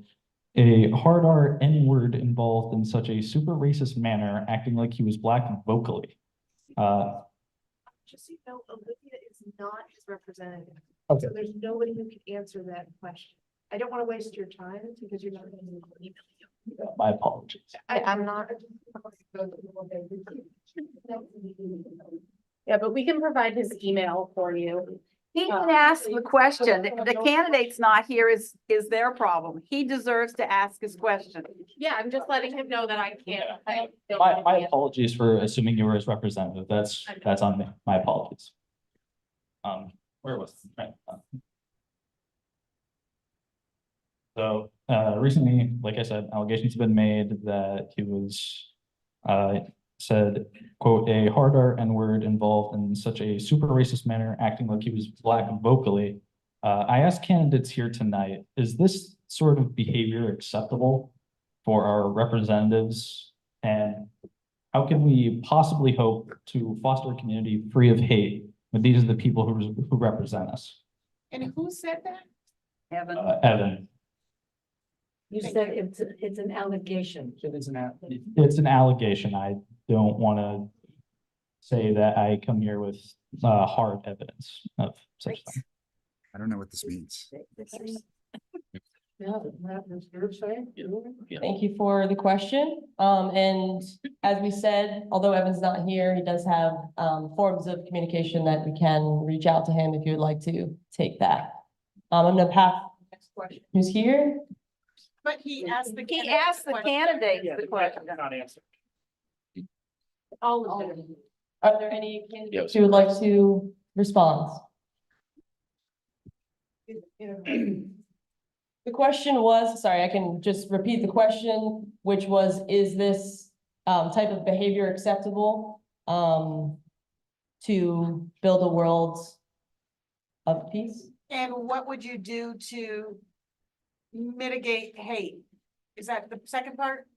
"A hard R N-word involved in such a super racist manner, acting like he was Black vocally." Just so you know, Olivia is not his representative. Okay. So there's nobody who can answer that question. I don't want to waste your time because you're not going to email you. My apologies. I'm not. Yeah, but we can provide his email for you. He can ask the question. The candidate's not here is their problem. He deserves to ask his question. Yeah, I'm just letting him know that I can't. My apologies for assuming you were his representative. That's on me. My apologies. Where was it? Right. So recently, like I said, allegations have been made that he was said, quote, "A hard R N-word involved in such a super racist manner, acting like he was Black vocally." I asked candidates here tonight, is this sort of behavior acceptable for our representatives? And how can we possibly hope to foster a community free of hate when these are the people who represent us? And who said that? Evan. Evan. You said it's an allegation. It's an allegation. I don't want to say that I come here with hard evidence of such thing. I don't know what this means. Thank you for the question. And as we said, although Evan's not here, he does have forms of communication that we can reach out to him if you'd like to take that. I'm gonna pass next question. Who's here? But he asked the candidate the question. Not answered. All of them. Are there any candidates who would like to respond? The question was, sorry, I can just repeat the question, which was, is this type of behavior acceptable to build a world of peace? And what would you do to mitigate hate? Is that the second part?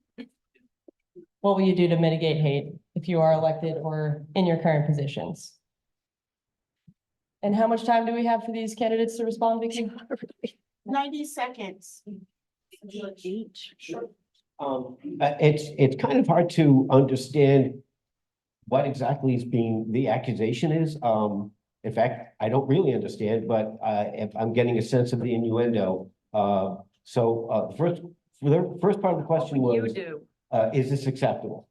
What will you do to mitigate hate if you are elected or in your current positions? And how much time do we have for these candidates to respond, Vicky? 90 seconds. It's kind of hard to understand what exactly is the accusation is. In fact, I don't really understand, but if I'm getting a sense of the innuendo. For the first part of the question was, is this acceptable?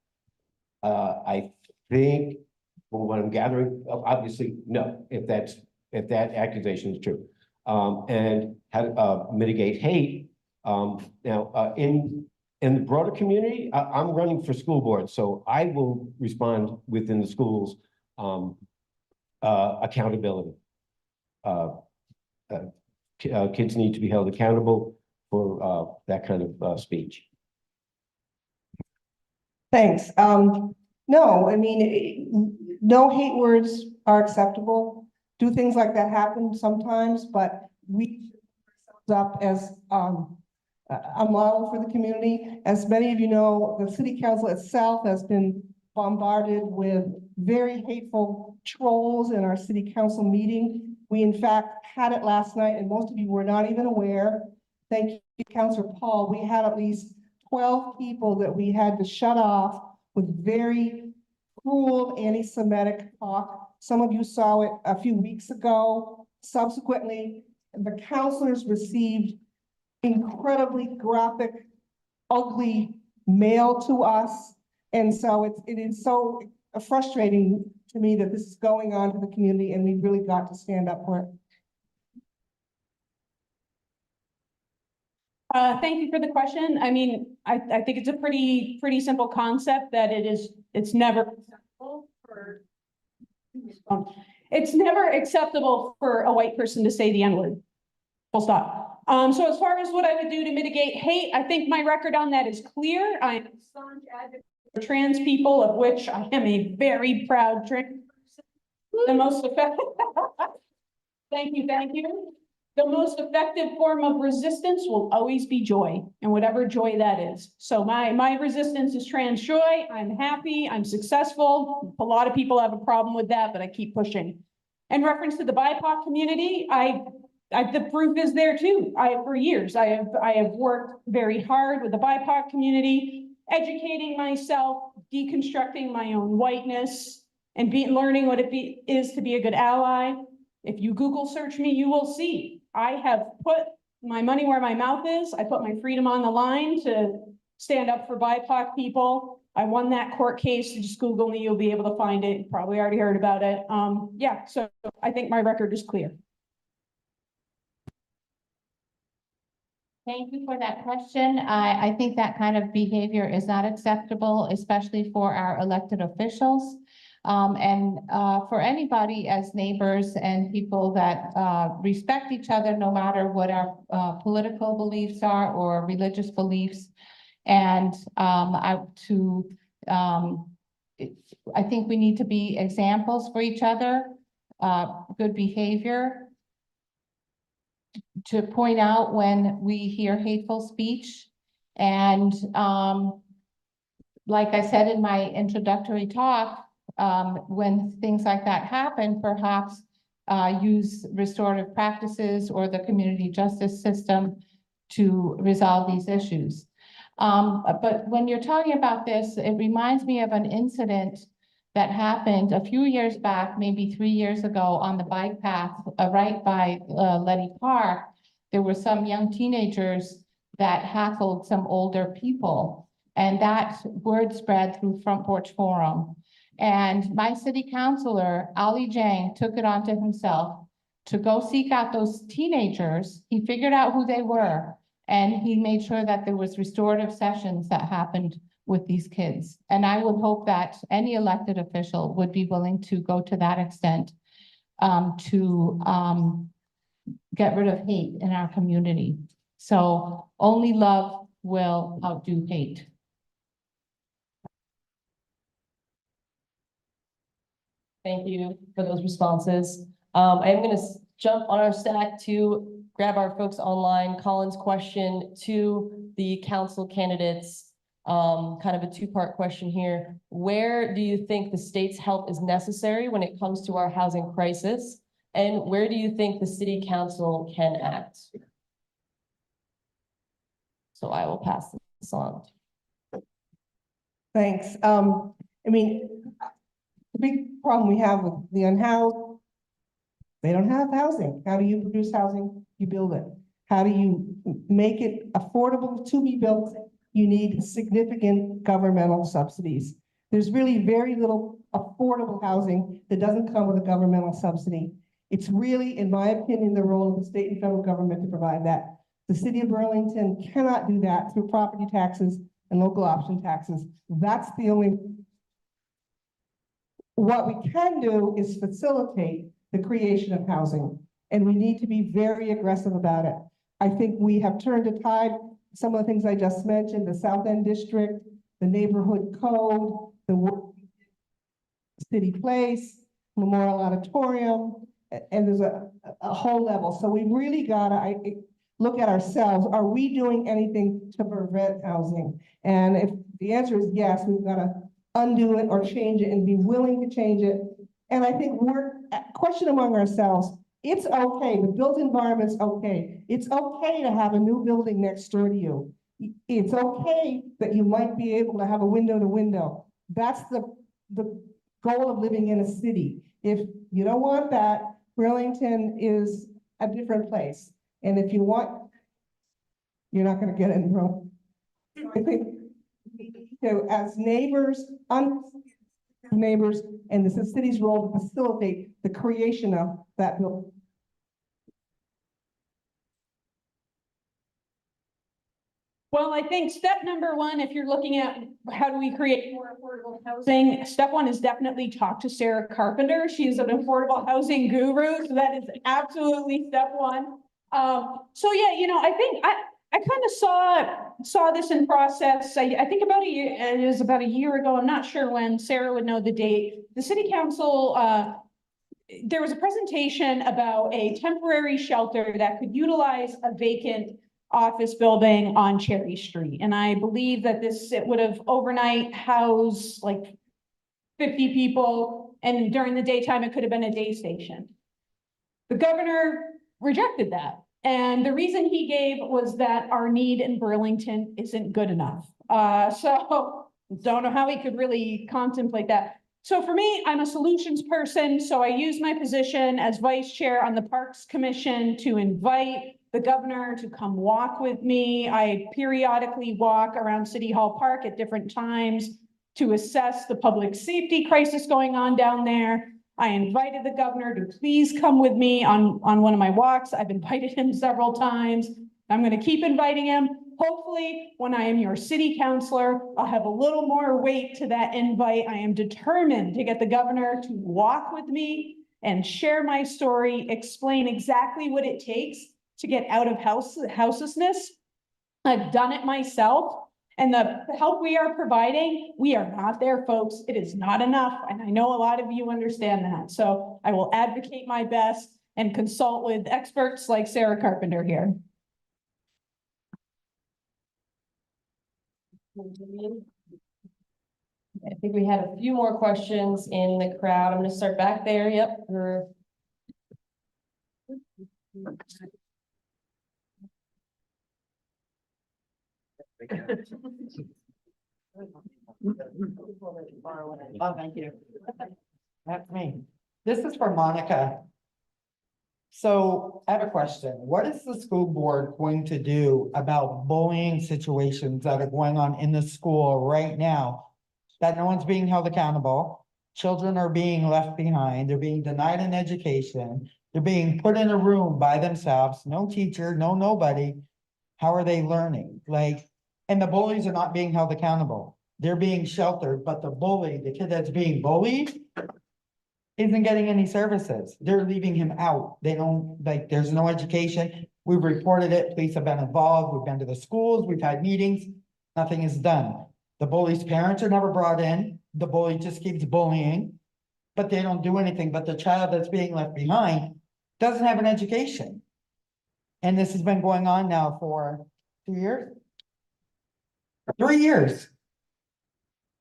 I think, from what I'm gathering, obviously, no, if that accusation is true. And how to mitigate hate. Now, in the broader community, I'm running for school board, so I will respond within the schools accountability. Kids need to be held accountable for that kind of speech. Thanks. No, I mean, no hate words are acceptable. Do things like that happen sometimes, but we up as a model for the community. As many of you know, the city council itself has been bombarded with very hateful trolls in our city council meeting. We in fact had it last night and most of you were not even aware. Thank you, Councilor Paul. We had at least 12 people that we had to shut off with very cruel anti-Semitic talk. Some of you saw it a few weeks ago. Subsequently, the councilors received incredibly graphic, ugly mail to us. And so it is so frustrating to me that this is going on to the community and we really got to stand up for it. Thank you for the question. I mean, I think it's a pretty simple concept that it's never acceptable for a white person to say the N-word. Full stop. So as far as what I would do to mitigate hate, I think my record on that is clear. I'm a staunch advocate for trans people, of which I am a very proud trans person. The most effective. Thank you. The most effective form of resistance will always be joy, and whatever joy that is. So my resistance is trans joy. I'm happy, I'm successful. A lot of people have a problem with that, but I keep pushing. In reference to the BIPOC community, the proof is there too. For years, I have worked very hard with the BIPOC community, educating myself, deconstructing my own whiteness, and learning what it is to be a good ally. If you Google search me, you will see. I have put my money where my mouth is. I put my freedom on the line to stand up for BIPOC people. I won that court case. Just Google me, you'll be able to find it. You probably already heard about it. Yeah, so I think my record is clear. Thank you for that question. I think that kind of behavior is not acceptable, especially for our elected officials. And for anybody as neighbors and people that respect each other, no matter what our political beliefs are or religious beliefs. And I think we need to be examples for each other, good behavior, to point out when we hear hateful speech. And like I said in my introductory talk, when things like that happen, perhaps use restorative practices or the community justice system to resolve these issues. But when you're talking about this, it reminds me of an incident that happened a few years back, maybe 3 years ago, on the bike path, right by, Letty Park. There were some young teenagers that hackled some older people, and that word spread through Front Porch Forum. And my city councilor, Ali Jang, took it onto himself to go seek out those teenagers. He figured out who they were, and he made sure that there was restorative sessions that happened with these kids. And I would hope that any elected official would be willing to go to that extent to get rid of hate in our community. So only love will outdo hate. Thank you for those responses. I am gonna jump on our stack to grab our folks online. Colin's question to the council candidates, kind of a two-part question here. Where do you think the state's help is necessary when it comes to our housing crisis? And where do you think the city council can act? So I will pass this on. Thanks. I mean, the big problem we have with the unhoused, they don't have housing. How do you produce housing? You build it. How do you make it affordable to be built? You need significant governmental subsidies. There's really very little affordable housing that doesn't come with a governmental subsidy. It's really, in my opinion, the role of the state and federal government to provide that. The city of Burlington cannot do that through property taxes and local option taxes. That's the only. What we can do is facilitate the creation of housing, and we need to be very aggressive about it. I think we have turned a tide. Some of the things I just mentioned, the South End District, the neighborhood code, the city place, Memorial Auditorium, and there's a whole level. So we really gotta look at ourselves. Are we doing anything to prevent housing? And if the answer is yes, we've gotta undo it or change it and be willing to change it. And I think we're question among ourselves. It's okay, the built environment's okay. It's okay to have a new building next door to you. It's okay that you might be able to have a window to window. That's the goal of living in a city. If you don't want that, Burlington is a different place. And if you want, you're not gonna get it in Burlington. I think, as neighbors, neighbors, and this is the city's role to facilitate the creation of that building. Well, I think step number one, if you're looking at how do we create more affordable housing, step one is definitely talk to Sarah Carpenter. She's an affordable housing guru, so that is absolutely step one. So yeah, you know, I think I kind of saw this in process. I think about a year, it was about a year ago. I'm not sure when. Sarah would know the date. The city council, there was a presentation about a temporary shelter that could utilize a vacant office building on Cherry Street. And I believe that it would have overnight housed like 50 people. And during the daytime, it could have been a day station. The governor rejected that. And the reason he gave was that our need in Burlington isn't good enough. So don't know how he could really contemplate that. So for me, I'm a solutions person. So I use my position as vice chair on the Parks Commission to invite the governor to come walk with me. I periodically walk around City Hall Park at different times to assess the public safety crisis going on down there. I invited the governor to please come with me on one of my walks. I've invited him several times. I'm going to keep inviting him. Hopefully, when I am your city councilor, I'll have a little more weight to that invite. I am determined to get the governor to walk with me and share my story, explain exactly what it takes to get out of houselessness. I've done it myself. And the help we are providing, we are not there, folks. It is not enough. And I know a lot of you understand that. So I will advocate my best and consult with experts like Sarah Carpenter here. I think we had a few more questions in the crowd. I'm going to start back there. Yep. Oh, thank you. That's me. This is for Monica. So I have a question. What is the school board going to do about bullying situations that are going on in the school right now? That no one's being held accountable. Children are being left behind. They're being denied an education. They're being put in a room by themselves. No teacher, no nobody. How are they learning? Like, and the bullies are not being held accountable. They're being sheltered, but the bully, the kid that's being bullied, isn't getting any services. They're leaving him out. They don't, like, there's no education. We've reported it. Police have been involved. We've been to the schools. We've had meetings. Nothing is done. The bully's parents are never brought in. The bully just keeps bullying, but they don't do anything. But the child that's being left behind doesn't have an education. And this has been going on now for 2 years. 3 years.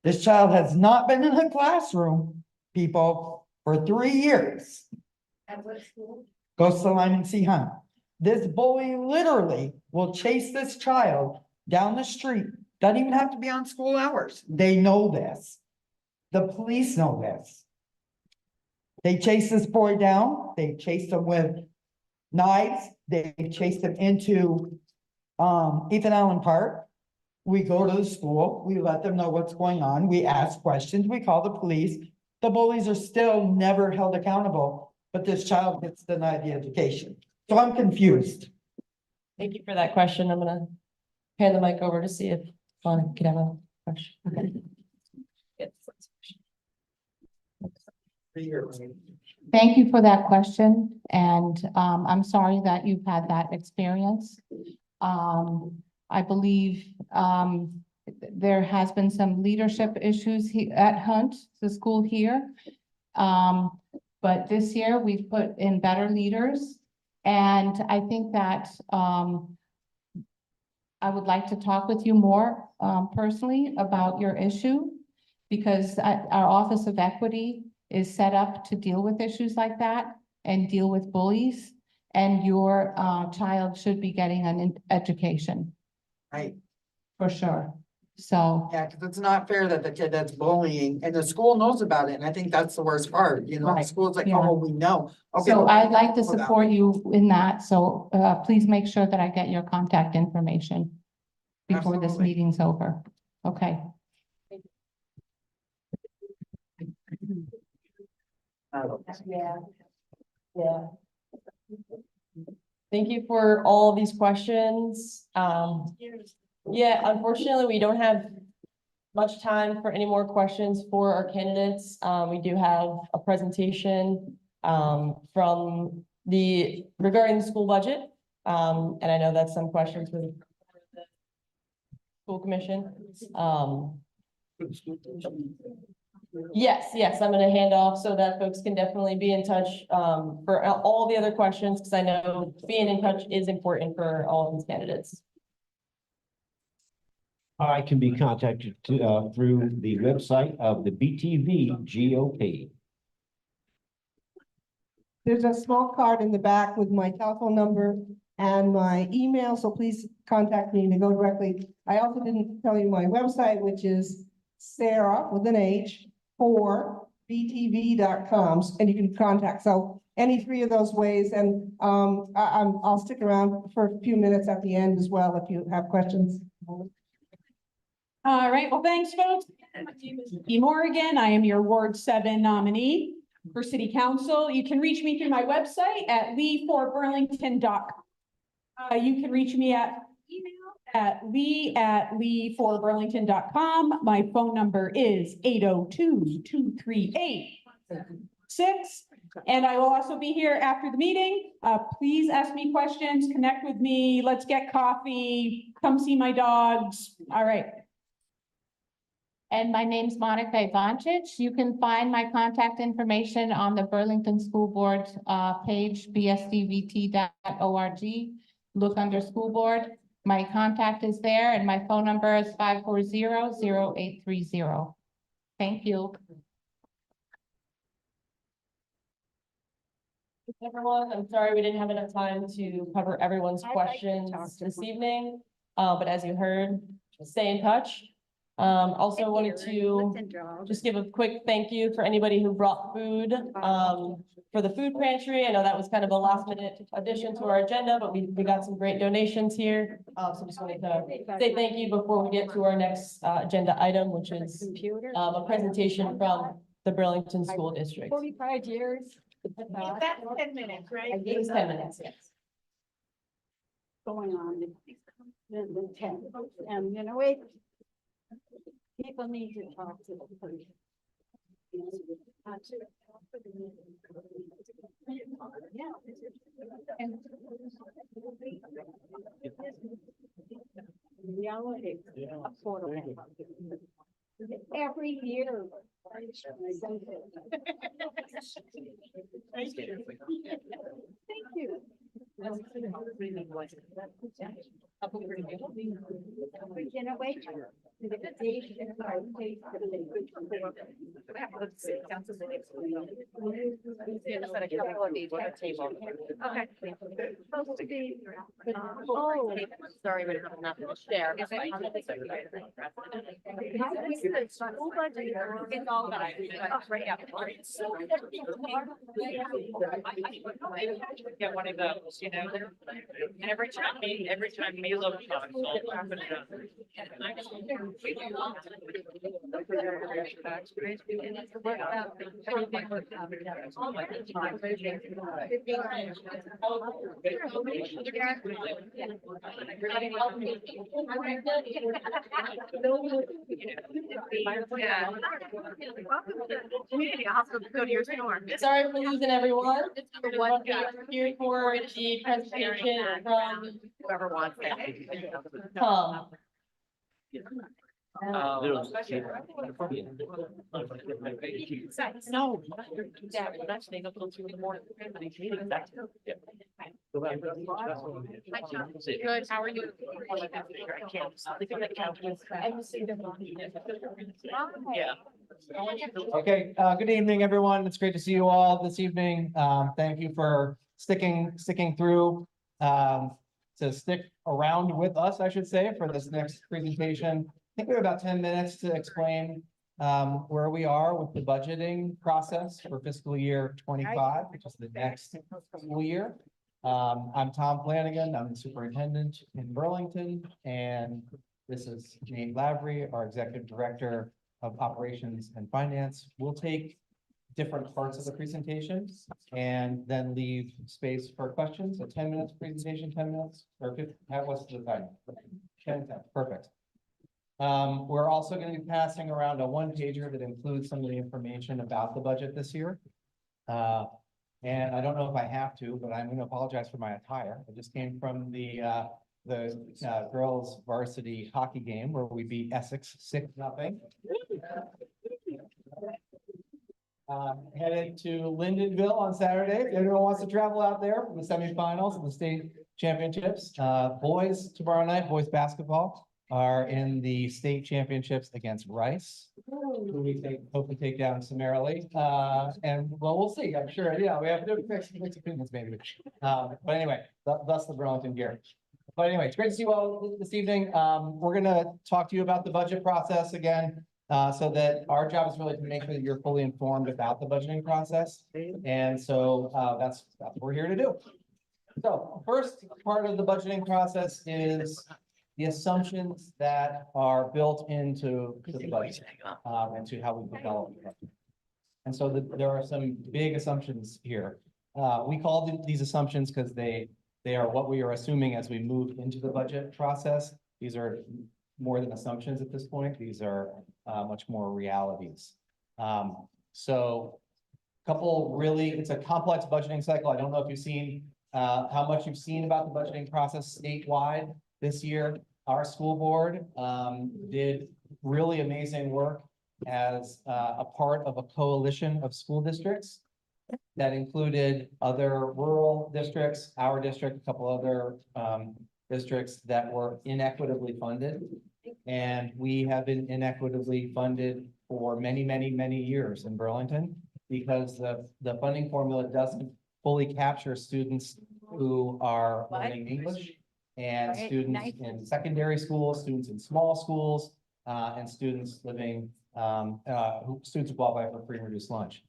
This child has not been in a classroom, people, for 3 years. At what school? Goes to Lyman C. Hunt. This bully literally will chase this child down the street. Doesn't even have to be on school hours. They know this. The police know this. They chase this boy down. They chased him with knives. They chased him into Ethan Allen Park. We go to the school. We let them know what's going on. We ask questions. We call the police. The bullies are still never held accountable, but this child gets denied the education. So I'm confused. Thank you for that question. I'm gonna hand the mic over to see if Monica could have a question. Thank you for that question, and I'm sorry that you've had that experience. I believe there has been some leadership issues at Hunt, the school here. But this year we've put in better leaders, and I think that I would like to talk with you more personally about your issue, because our Office of Equity is set up to deal with issues like that and deal with bullies, and your child should be getting an education. Right. For sure. So. Yeah, because it's not fair that the kid that's bullying and the school knows about it. And I think that's the worst part, you know, the Right. school's like, Yeah. oh, we know. Okay. So I'd like to for that. support you in that, so please make sure that I get your contact information before this Absolutely. meeting's over. Okay. Yeah. Yeah. Thank you for all of these questions. Yeah, unfortunately, we don't have much time for any more questions for our candidates. We do have a presentation from regarding the school budget. And I know that's some questions for the school commission. Yes, I'm gonna hand off so that folks can definitely be in touch for all the other questions, because I know being in touch is important for all of these candidates. I can be contacted through the website of the BTV GOP. There's a small card in the back with my telephone number and my email, so please contact me to go directly. I also didn't tell you my website, which is Sarah with an H for btv.com, and you can contact. So any three of those ways, and I'll stick around for a few minutes at the end as well if you have questions. All right, well, thanks, folks. My name is Dee Morgan. I am your Ward 7 nominee for City Council. You can reach me through my website at lee4burlington.com. You can reach me at email at lee@lee4burlington.com. My phone number is 802-238-6. And I will also be here after the meeting. Please ask me questions, connect with me. Let's get coffee, come see my dogs. All right. And my name's Monica Ivancic. You can find my contact information on the Burlington School Board page, bsdvt.org. Look under School Board. My contact is there, and my phone number is 540-0830. Thank you. Everyone, I'm sorry we didn't have enough time to cover everyone's questions this evening. But as you heard, stay in touch. Also wanted to just give a quick thank you for anybody who brought food, for the food pantry. I know that was kind of a last minute addition to our agenda, but we got some great donations here. So just wanted to say thank you before we get to our next, agenda item, which is, a presentation from the Burlington School District. 45 years. That's 10 minutes, right? It's 10 minutes, yes. Going on the 10, and you know, wait. People need to talk to the person. Reality, affordable. Every year. Thank you. Thank you. You know, wait. Okay. Supposed to be. Oh. Sorry, we don't have enough to share. It's all about. Get one of those, you know, and every time Milo talks, I'll open it up. Community hospital, go to your store. Sorry for losing everyone. Here for the presentation from Whoever wants that. Tom. No. That's staying up till 2 in the morning. Good, how are you? Yeah. Okay, good evening, everyone. It's great to see you all this evening. Thank you for sticking through, to stick around with us, I should say, for this next presentation. I think we have about 10 minutes to explain, where we are with the budgeting process for fiscal year 25, which is the next school year. I'm Tom Flanagan. I'm the superintendent in Burlington, and this is Nate Lavery, our executive director of operations and finance. We'll take different parts of the presentation and then leave space for questions. A 10 minutes presentation, 10 minutes, or 50, what's the time? 10, perfect. We're also going to be passing around a one-pager that includes some of the information about the budget this year. And I don't know if I have to, but I'm going to apologize for my attire. I just came from the girls varsity hockey game where we beat Essex 6-0. Headed to Lindenville on Saturday. If anyone wants to travel out there for the semifinals of the state championships. Boys tomorrow night, boys basketball are in the state championships against Rice, who we hope to take down summarily. And well, we'll see. I'm sure, yeah, we have to mix opinions maybe. But anyway, thus the Burlington gear. But anyway, it's great to see you all this evening. We're gonna talk to you about the budget process again, so that our job is really to make sure that you're fully informed about the budgeting process. And so that's what we're here to do. So first part of the budgeting process is the assumptions that are built into the budget, and to how we develop it. And so there are some big assumptions here. We call these assumptions because they are what we are assuming as we move into the budget process. These are more than assumptions at this point. These are much more realities. So it's a complex budgeting cycle. I don't know if you've seen how much you've seen about the budgeting process statewide this year. Our school board did really amazing work as a part of a coalition of school districts that included other rural districts, our district, a couple other districts that were inequitably funded. And we have been inequitably funded for many, many, many years in Burlington because the funding formula doesn't fully capture students who are learning English and students in secondary schools, students in small schools, and students living, students who qualify for free and reduced lunch.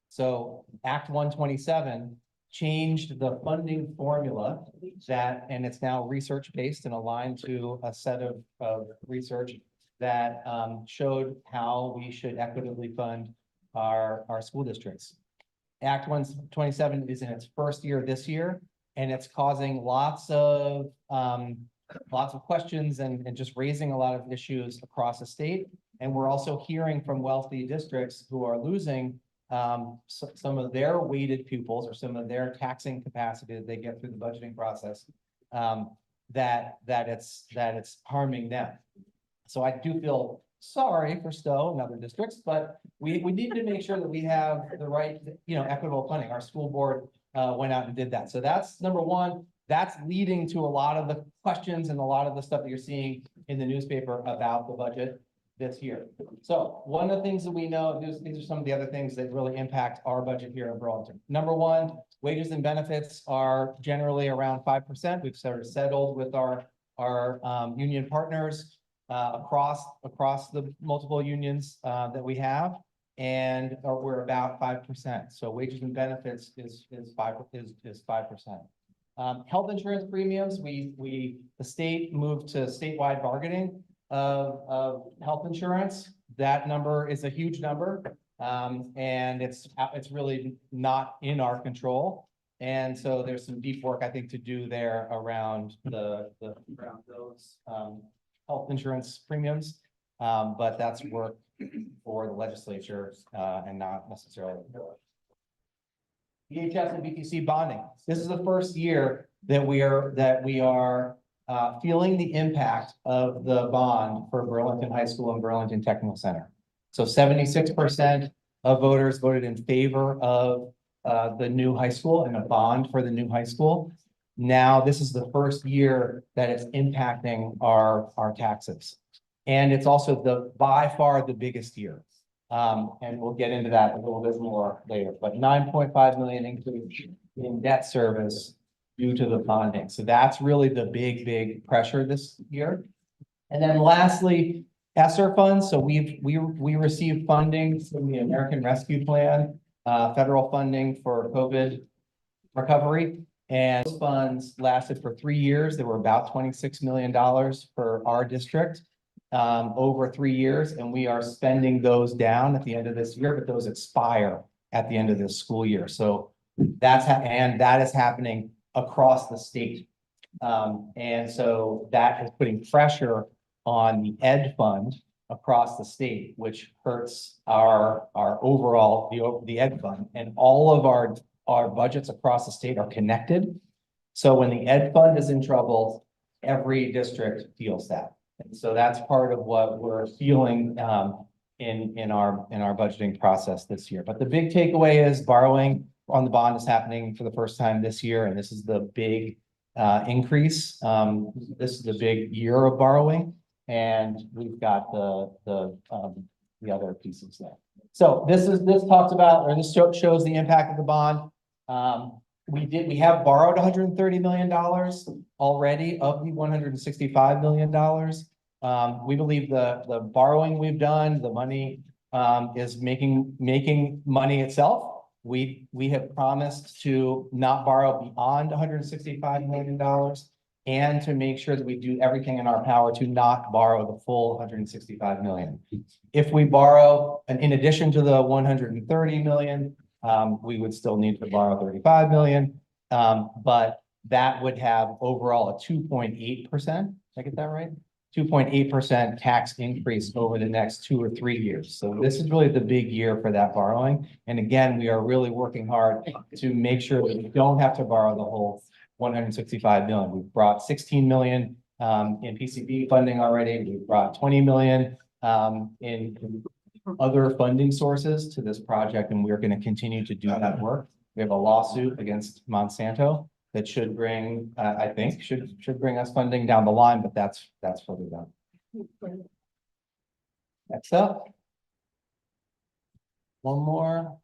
So Act 127 changed the funding formula and it's now research-based and aligned to a set of research that showed how we should equitably fund our school districts. Act 127 is in its first year this year, and it's causing lots of questions and just raising a lot of issues across the state. And we're also hearing from wealthy districts who are losing some of their weighted pupils or some of their taxing capacity that they get through the budgeting process, that it's harming them. So I do feel sorry for Stowe and other districts, but we need to make sure that we have the right, equitable funding. Our school board went out and did that. So that's number one. That's leading to a lot of the questions and a lot of the stuff that you're seeing in the newspaper about the budget this year. So one of the things that we know, these are some of the other things that really impact our budget here in Burlington. Number one, wages and benefits are generally around 5%. We've sort of settled with our union partners across the multiple unions that we have, and we're about 5%. So wages and benefits is 5%. Health insurance premiums, the state moved to statewide bargaining of health insurance. That number is a huge number, and it's really not in our control. And so there's some deep work, I think, to do there around around those health insurance premiums. But that's work for the legislature and not necessarily the village. EHS and BTC bonding. This is the first year that we are feeling the impact of the bond for Burlington High School and Burlington Technical Center. So 76% of voters voted in favor of the new high school and a bond for the new high school. Now, this is the first year that it's impacting our taxes. And it's also by far the biggest year. And we'll get into that a little bit more later, but 9.5 million increase in debt service due to the bonding. So that's really the big pressure this year. And then lastly, ESSER funds. So we received funding from the American Rescue Plan, federal funding for COVID recovery. And those funds lasted for 3 years. They were about $26 million for our district over 3 years. And we are spending those down at the end of this year, but those expire at the end of this school year. So that is happening across the state. And so that is putting pressure on the ed fund across the state, which hurts our overall, the ed fund. And all of our budgets across the state are connected. So when the ed fund is in trouble, every district feels that. And so that's part of what we're feeling in our budgeting process this year. But the big takeaway is borrowing on the bond is happening for the first time this year, and this is the big increase. This is the big year of borrowing, and we've got the other pieces there. So this talks about, or this shows the impact of the bond. We have borrowed $130 million already of the $165 million. We believe the borrowing we've done, the money is making money itself. We have promised to not borrow beyond $165 million and to make sure that we do everything in our power to not borrow the full $165 million. If we borrow, and in addition to the $130 million, we would still need to borrow $35 million. But that would have overall a 2.8%. Did I get that right? 2.8% tax increase over the next 2 or 3 years. So this is really the big year for that borrowing. And again, we are really working hard to make sure that we don't have to borrow the whole 165 million. We've brought 16 million in PCB funding already. We've brought 20 million in other funding sources to this project, and we're going to continue to do that work. We have a lawsuit against Monsanto that should bring, I think, should bring us funding down the line, but that's further down. Next up. One more.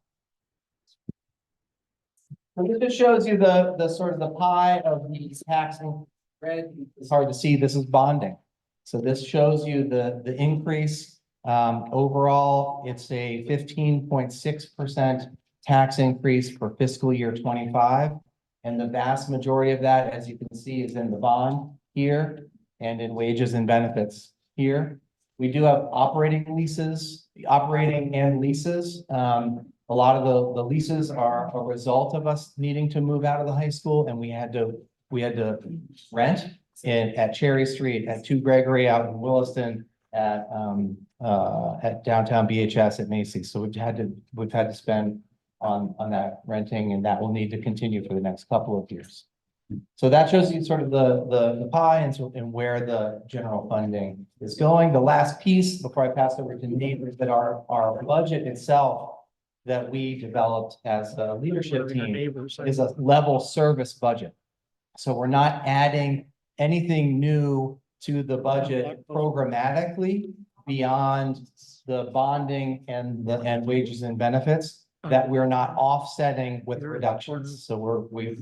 So this just shows you the sort of the pie of the taxing. Red, it's hard to see, this is bonding. So this shows you the increase. Overall, it's a 15.6% tax increase for fiscal year 25. And the vast majority of that, as you can see, is in the bond here and in wages and benefits here. We do have operating and leases. A lot of the leases are a result of us needing to move out of the high school, and we had to rent at Cherry Street, at 2 Gregory out in Williston, at downtown BHS at Macy's. So we've had to spend on that renting, and that will need to continue for the next couple of years. So that shows you sort of the pie and where the general funding is going. The last piece before I pass over to Nate is that our budget itself that we developed as a leadership team is a level service budget. So we're not adding anything new to the budget programmatically beyond the bonding and wages and benefits that we're not offsetting with reductions. So we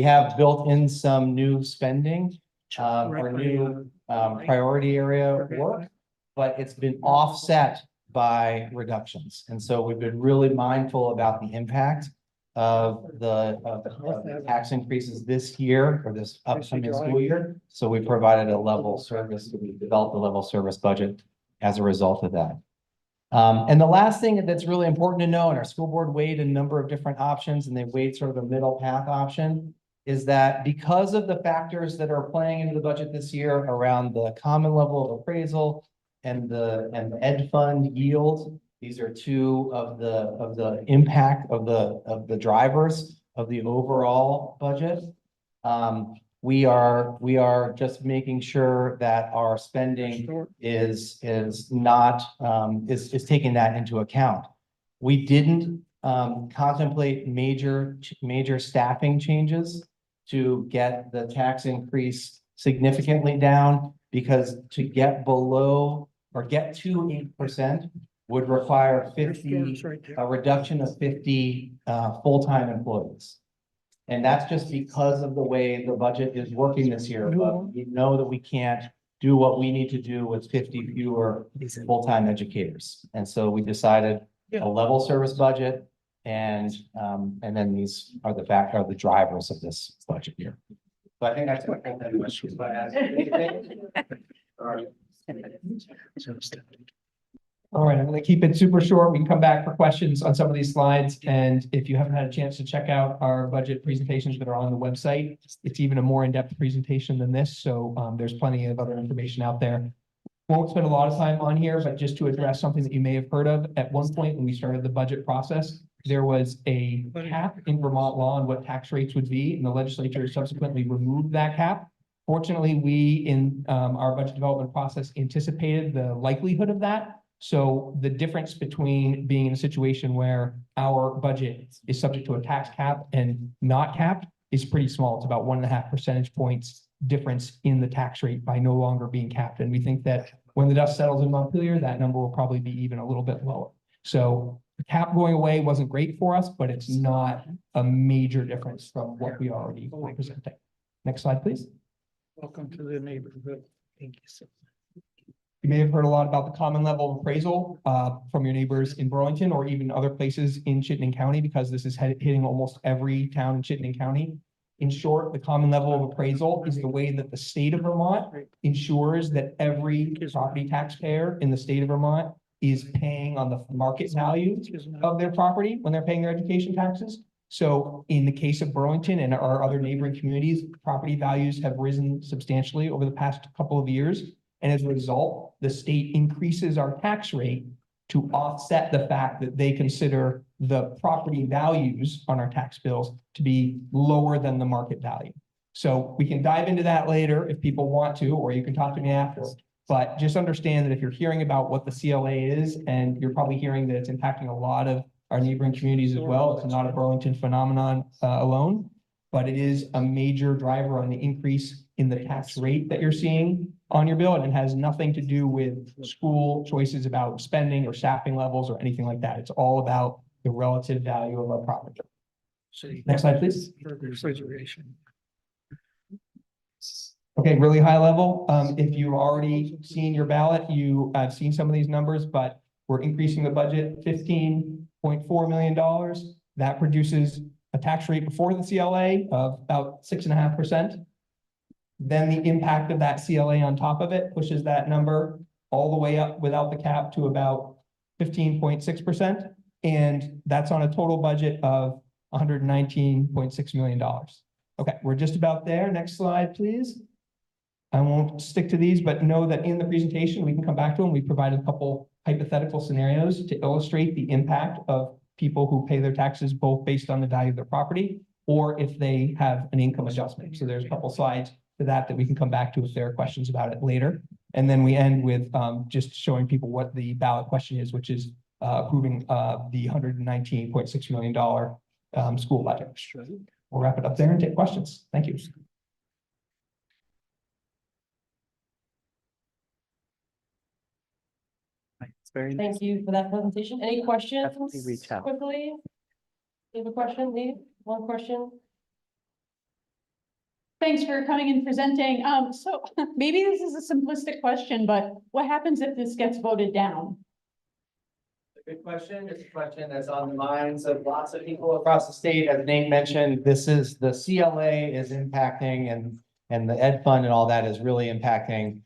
have built in some new spending for new priority area work, but it's been offset by reductions. And so we've been really mindful about the impact of the tax increases this year or this upcoming school year. So we provided a level service, we developed a level service budget as a result of that. And the last thing that's really important to know, and our school board weighed a number of different options, and they weighed sort of a middle path option, is that because of the factors that are playing into the budget this year around the common level of appraisal and the ed fund yield, these are two of the impact of the drivers of the overall budget. We are just making sure that our spending is taking that into account. We didn't contemplate major staffing changes to get the tax increase significantly down, because to get below or get to 8% would require a reduction of 50 full-time employees. And that's just because of the way the budget is working this year. But we know that we can't do what we need to do with 50 fewer full-time educators. And so we decided a level service budget, and then these are the drivers of this budget year. So I think that's what that question All right, I'm going to keep it super short. We can come back for questions on some of these slides. And if you haven't had a chance to check out our budget presentations that are on the website, it's even a more in-depth presentation than this. So there's plenty of other information out there. Won't spend a lot of time on here, but just to address something that you may have heard of. At one point when we started the budget process, there was a cap in Vermont law on what tax rates would be, and the legislature subsequently removed that cap. Fortunately, we in our budget development process anticipated the likelihood of that. So the difference between being in a situation where our budget is subject to a tax cap and not capped is pretty small. It's about 1.5 percentage points difference in the tax rate by no longer being capped. And we think that when the dust settles in Montpelier, that number will probably be even a little bit lower. So the cap going away wasn't great for us, but it's not a major difference from what we already were presenting. Next slide, please. Welcome to the neighborhood. Thank you so much. You may have heard a lot about the common level of appraisal from your neighbors in Burlington or even other places in Chittenden County, because this is hitting almost every town in Chittenden County. In short, the common level of appraisal is the way that the state of Vermont ensures that every property taxpayer in the state of Vermont is paying on the market value of their property when they're paying their education taxes. So in the case of Burlington and our other neighboring communities, property values have risen substantially over the past couple of years. And as a result, the state increases our tax rate to offset the fact that they consider the property values on our tax bills to be lower than the market value. So we can dive into that later if people want to, or you can talk to me after. But just understand that if you're hearing about what the CLA is, and you're probably hearing that it's impacting a lot of our neighboring communities as well, it's not a Burlington phenomenon alone, but it is a major driver on the increase in the tax rate that you're seeing on your bill, and it has nothing to do with school choices about spending or staffing levels or anything like that. It's all about the relative value of our property. Next slide, please. Refrigeration. Okay, really high level. If you've already seen your ballot, you have seen some of these numbers, but we're increasing the budget $15.4 million. That produces a tax rate before the CLA of about 6.5%. Then the impact of that CLA on top of it pushes that number all the way up without the cap to about 15.6%. And that's on a total budget of $119.6 million. Okay, we're just about there. Next slide, please. I won't stick to these, but know that in the presentation, we can come back to them. We provided a couple hypothetical scenarios to illustrate the impact of people who pay their taxes both based on the value of their property or if they have an income adjustment. So there's a couple slides to that we can come back to if there are questions about it later. And then we end with just showing people what the ballot question is, which is approving the $119.6 million school budget. We'll wrap it up there and take questions. Thank you. Thank you for that presentation. Any questions Definitely reach out. quickly? You have a question, Lee? One question? Thanks for coming and presenting. So maybe this is a simplistic question, but what happens if this gets voted down? Good question. It's a question that's on the minds of lots of people across the state. As Nate mentioned, this is the CLA is impacting and the ed fund and all that is really impacting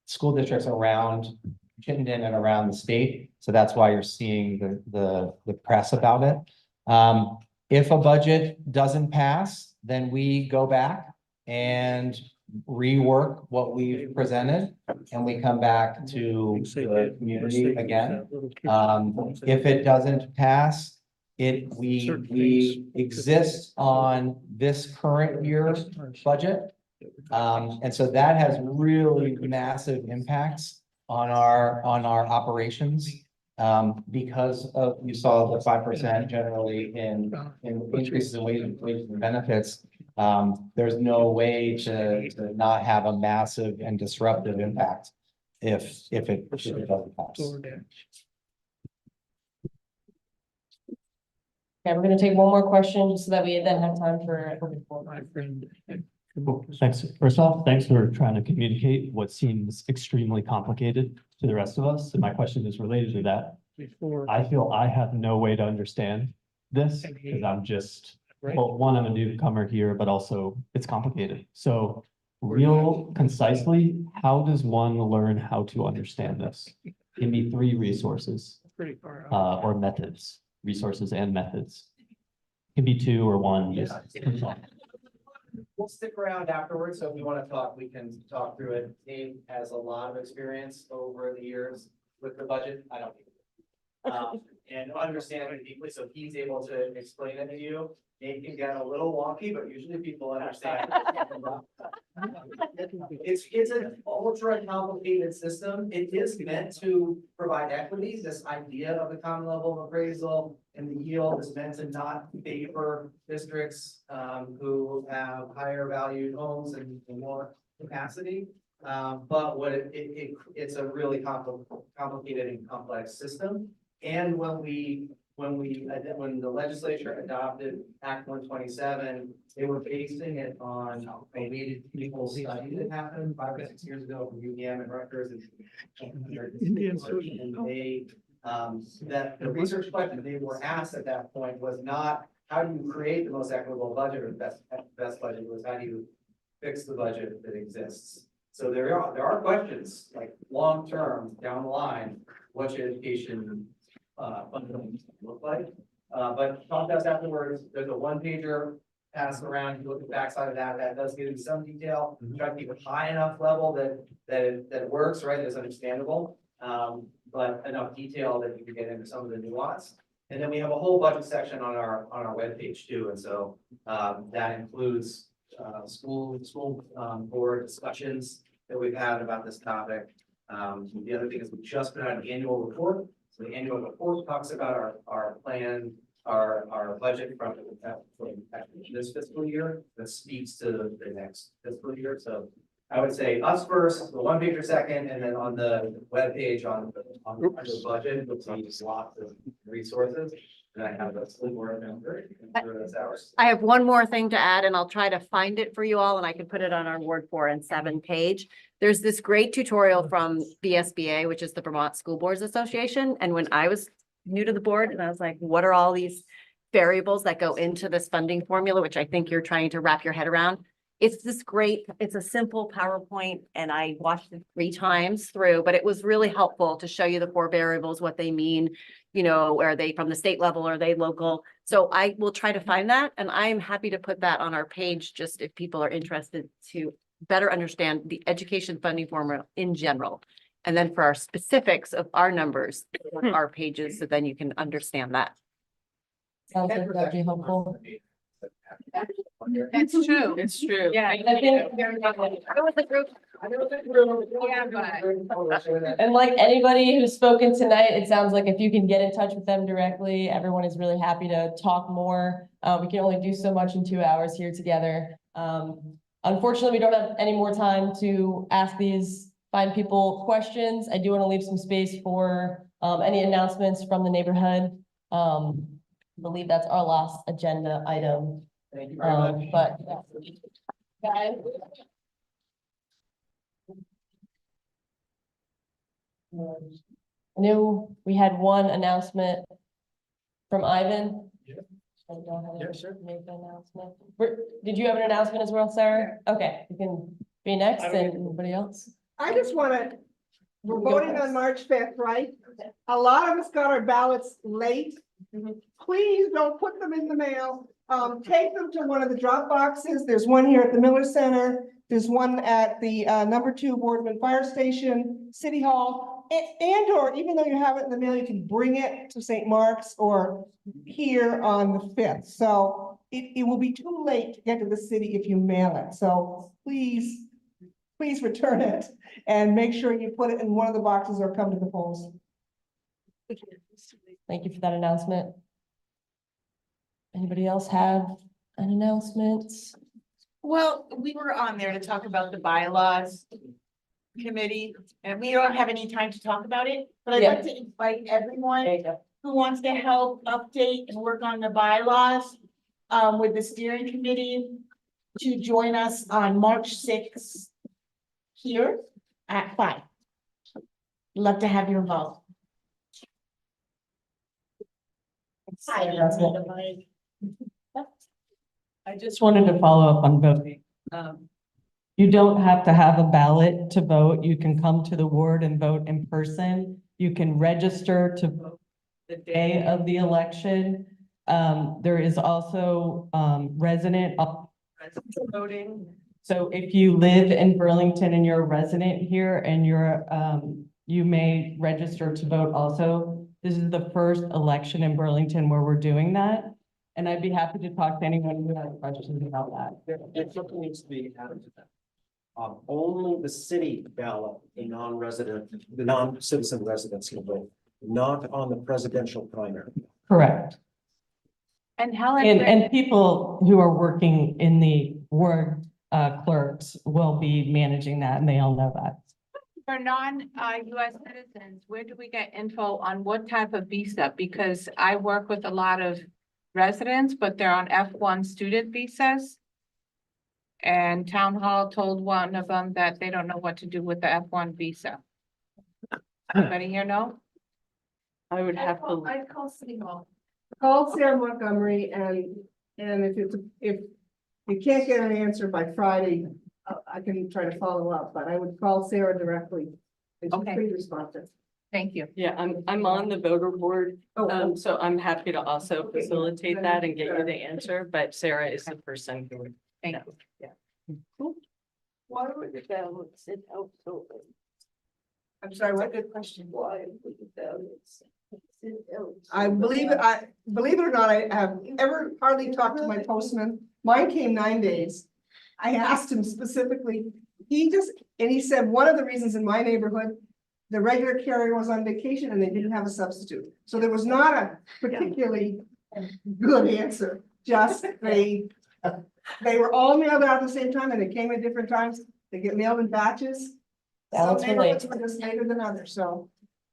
school districts around Chittenden and around the state. So that's why you're seeing the press about it. If a budget doesn't pass, then we go back and rework what we've presented and we come back to the community again. If it doesn't pass, we exist on this current year's budget. And so that has really massive impacts on our operations. Because of, you saw the 5% generally in increases in wages and benefits. There's no way to not have a massive and disruptive impact if it doesn't pass. Okay, we're gonna take one more question just so that we then have time for. Cool. Thanks. First off, thanks for trying to communicate what seems extremely complicated to the rest of us. And my question is related to that. I feel I have no way to understand this because I'm just, well, one, I'm a newcomer here, but also it's complicated. So real concisely, how does one learn how to understand this? Give me 3 resources or methods, resources and methods. It can be 2 or 1. Just We'll stick around afterwards, so if we want to talk, we can talk through it. Dave has a lot of experience over the years with the budget. I don't. And understand it deeply, so he's able to explain it to you. It can get a little wonky, but usually people understand. It's an ultra complicated system. It is meant to provide equity. This idea of the common level of appraisal and the yield is meant to not favor districts who have higher valued homes and more capacity. But what it's a really complicated and complex system. And when the legislature adopted Act 127, they were basing it on a weighted people study that happened 5 or 6 years ago from UVM and Rutgers. And they, that the research question they were asked at that point was not how do you create the most equitable budget or the best budget, was how do you fix the budget that exists. So there are questions like long-term down the line, what should education fundamentally look like? But talk to us afterwards. There's a 1-pager pass around. You look at the backside of that. That does give you some detail. Try to keep it high enough level that it works, right? That's understandable. But enough detail that you can get into some of the nuance. And then we have a whole budget section on our webpage too. And so that includes school board discussions that we've had about this topic. The other thing is we just put out an annual report. So the annual report talks about our plan, our budget from this fiscal year that speaks to the next fiscal year. So I would say us first, the 1-pager second, and then on the webpage on the budget, which is lots of resources. And I have a school board member. Those hours. I have one more thing to add, and I'll try to find it for you all, and I can put it on our Ward 4 and 7 page. There's this great tutorial from BSBA, which is the Vermont School Boards Association. And when I was new to the board, and I was like, what are all these variables that go into this funding formula, which I think you're trying to wrap your head around? It's this great, it's a simple PowerPoint, and I watched it 3 times through, but it was really helpful to show you the 4 variables, what they mean. You know, are they from the state level? Are they local? So I will try to find that, and I'm happy to put that on our page, just if people are interested to better understand the education funding formula in general. And then for our specifics of our numbers, our pages, so then you can understand that. Sounds like that'd be helpful. It's true. It's true. Yeah. I think- And like anybody who's spoken tonight, it sounds like if you can get in touch with them directly, everyone is really happy to talk more. We can only do so much in 2 hours here together. Unfortunately, we don't have any more time to ask these fine people questions. I do want to leave some space for any announcements from the neighborhood. I believe that's our last agenda item. Thank you very much. But guys. I knew we had one announcement from Ivan. Yeah. I don't have Yeah, sure. Make the announcement. Did you have an announcement as well, Sarah? Okay, you can be next, and anybody else? I just wanna, we're voting on March 5th, right? A lot of us got our ballots late. Please don't put them in the mail. Take them to one of the drop boxes. There's one here at the Miller Center. There's one at the number 2 Boardman Fire Station, City Hall. And or even though you have it in the mail, you can bring it to St. Mark's or here on the 5th. So it will be too late to get to the city if you mail it. So please return it and make sure you put it in one of the boxes or come to the polls. Thank you for that announcement. Anybody else have an announcement? Well, we were on there to talk about the bylaws committee, and we don't have any time to talk about it, but I'd like to invite everyone who wants to help update and work on the bylaws with the steering committee to join us on March 6th here at 5. Love to have you involved. I just wanted to follow up on voting. You don't have to have a ballot to vote. You can come to the ward and vote in person. You can register to vote the day of the election. There is also resident voting. So if you live in Burlington and you're a resident here and you may register to vote also. This is the first election in Burlington where we're doing that. And I'd be happy to talk to anyone who has questions about that. If something needs to be added to that. Only the city ballot, the non-citizen residents can vote, not on the presidential primary. Correct. And how? And people who are working in the ward clerks will be managing that, and they all know that. For non-US citizens, where do we get info on what type of visa? Because I work with a lot of residents, but they're on F1 student visas. And town hall told one of them that they don't know what to do with the F1 visa. Anybody here know? I would have to. I'd call City Hall. Call Sarah Montgomery and if you can't get an answer by Friday, I can try to follow up, but I would call Sarah directly. And she's pretty responsive. Thank you. Yeah, I'm on the voter board, so I'm happy to also facilitate that and get you the answer, but Sarah is the person who would. Thank you. Yeah. Why would the ballots sit outside? I'm sorry, what? Good question. Why would the ballots? I believe it or not, I have ever hardly talked to my postman. Mine came 9 days. I asked him specifically, he said one of the reasons in my neighborhood, the regular carrier was on vacation and they didn't have a substitute. So there was not a particularly good answer, just they were all mailed out at the same time and they came at different times. They get mailed in batches. Some neighborhoods were just later than others, so.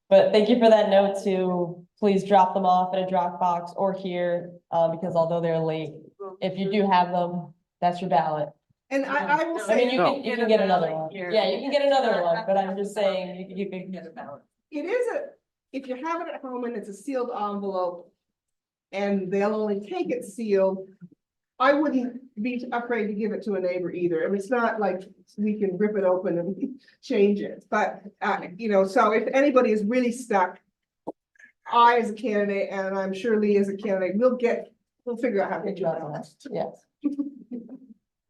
But thank you for that note to please drop them off at a drop box or here, because although they're late, if you do have them, that's your ballot. And I will I say. mean, you can get another one. Yeah, you can get another one, but I'm just saying, you can get a ballot. It is if you have it at home and it's a sealed envelope and they'll only take it sealed, I wouldn't be afraid to give it to a neighbor either. I mean, it's not like we can rip it open and change it, but, you know, so if anybody is really stuck, I as a candidate, and I'm sure Lee as a candidate, we'll figure out how to do that. Yes.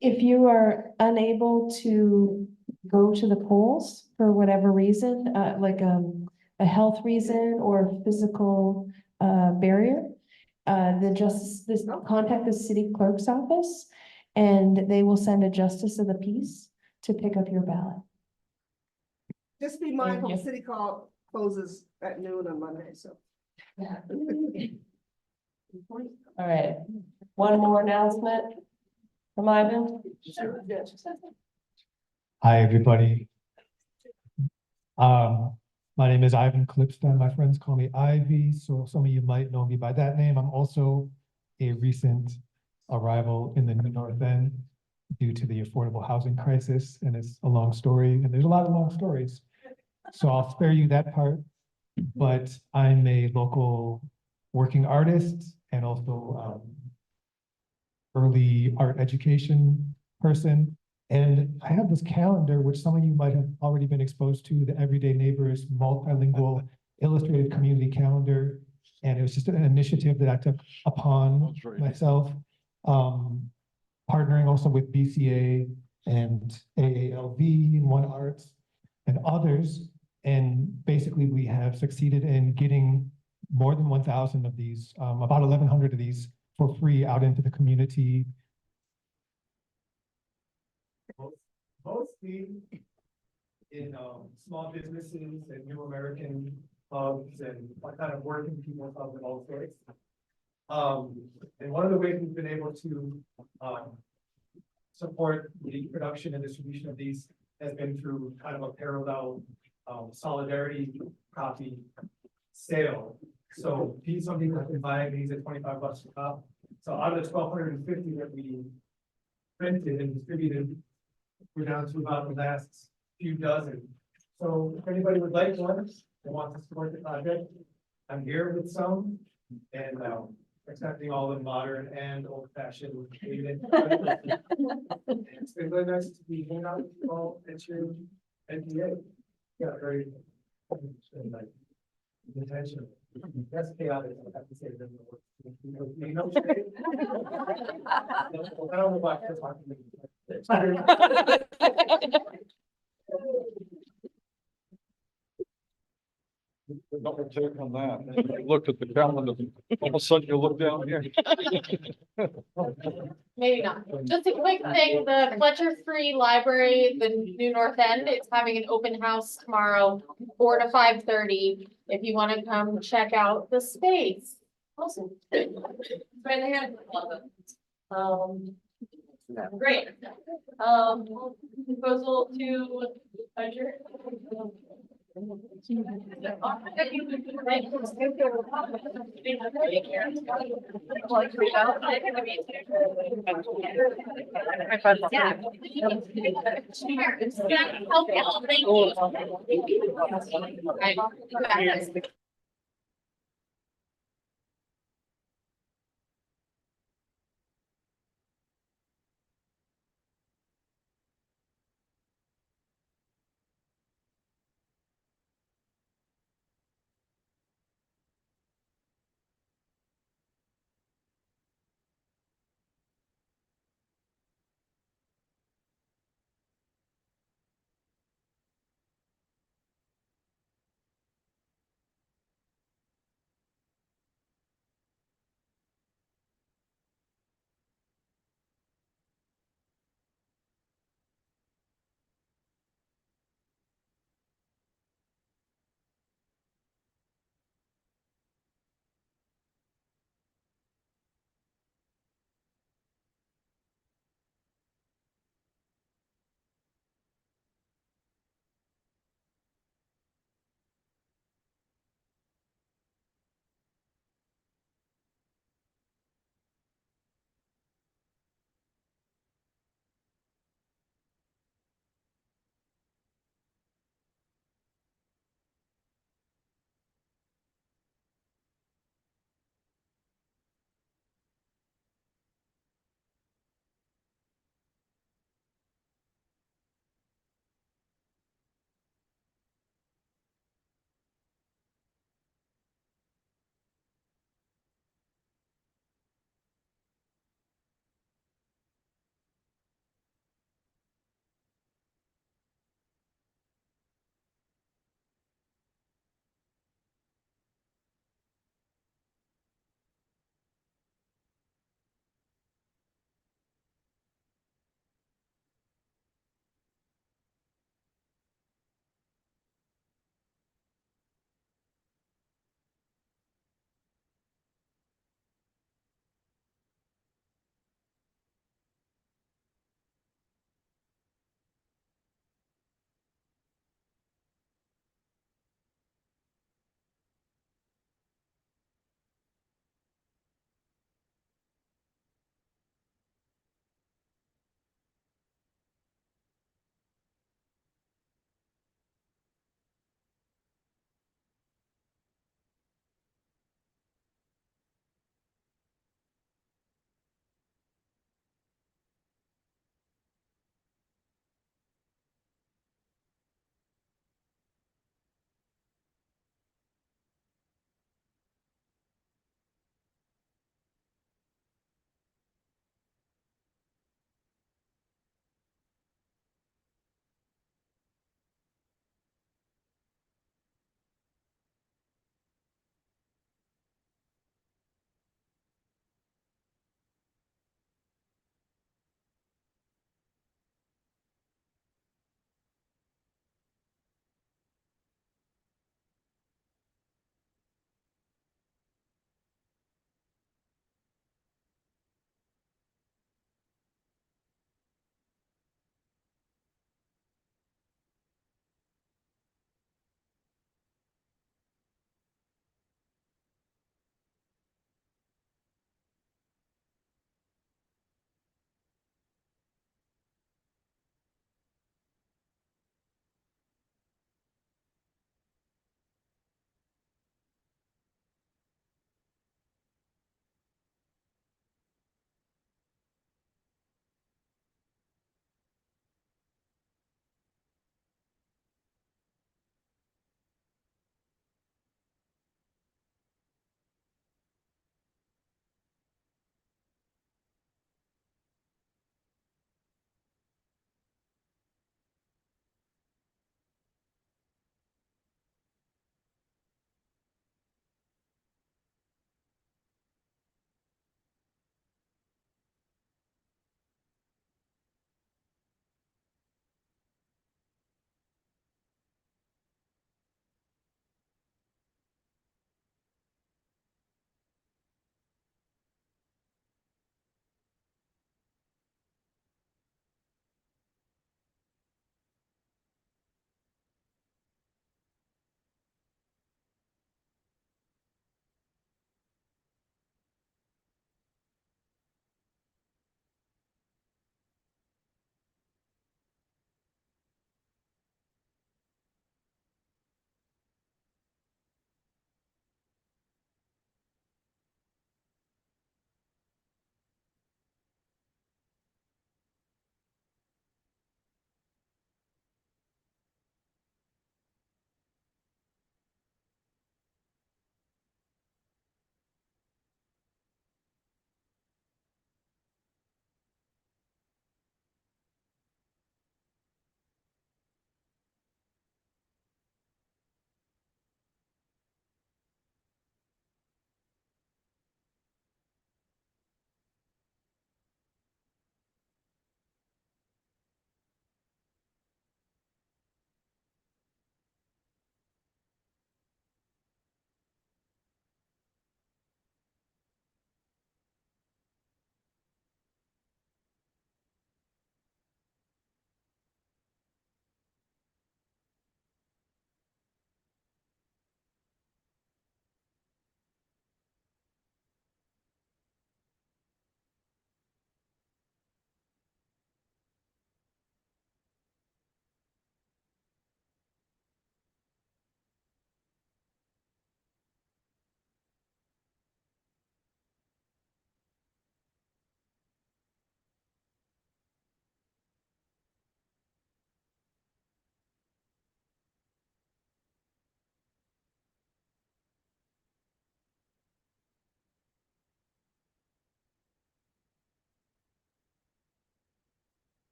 If you are unable to go to the polls for whatever reason, like a health reason or physical barrier, contact the city clerk's office and they will send a justice of the peace to pick up your ballot. Just be mindful, the city hall closes at noon on Monday, so. All right, one more announcement from Ivan. Hi, everybody. My name is Ivan Klipstein. My friends call me Ivy, so some of you might know me by that name. I'm also a recent arrival in the New North End due to the affordable housing crisis, and it's a long story, and there's a lot of long stories. So I'll spare you that part, but I'm a local working artist and also early art education person. And I have this calendar, which some of you might have already been exposed to, the Everyday Neighbors Multilingual Illustrated Community Calendar. And it was just an initiative that I took upon myself, partnering also with BCA and AALV and One Arts and others. And basically we have succeeded in getting more than 1,000 of these, about 1,100 of these for free out into the community. Mostly in small businesses and new American hubs and kind of working people hubs and all sorts. And one of the ways we've been able to support the production and distribution of these has been through kind of a parallel solidarity copy sale. So some people have been buying these at $25 a cop. So out of the 1,250 that we printed and distributed, we're down to about the last few dozen. So if anybody would like one and wants to support the project, I'm here with some and accepting all the modern and old fashioned. It's been really nice to be hanging out with you all at your NPA. Yeah, very intentional. That's chaotic. I have to say it doesn't work. You know, I don't know why I'm talking to you. Double check on that. You look at the calendar, all of a sudden you look down here. Maybe not. Just a quick thing, the Fletcher Free Library, the New North End, is having an open house tomorrow, 4 to 5:30. If you want to come check out the space. Awesome. Right there. Great. Proposal to adjourn. Yeah.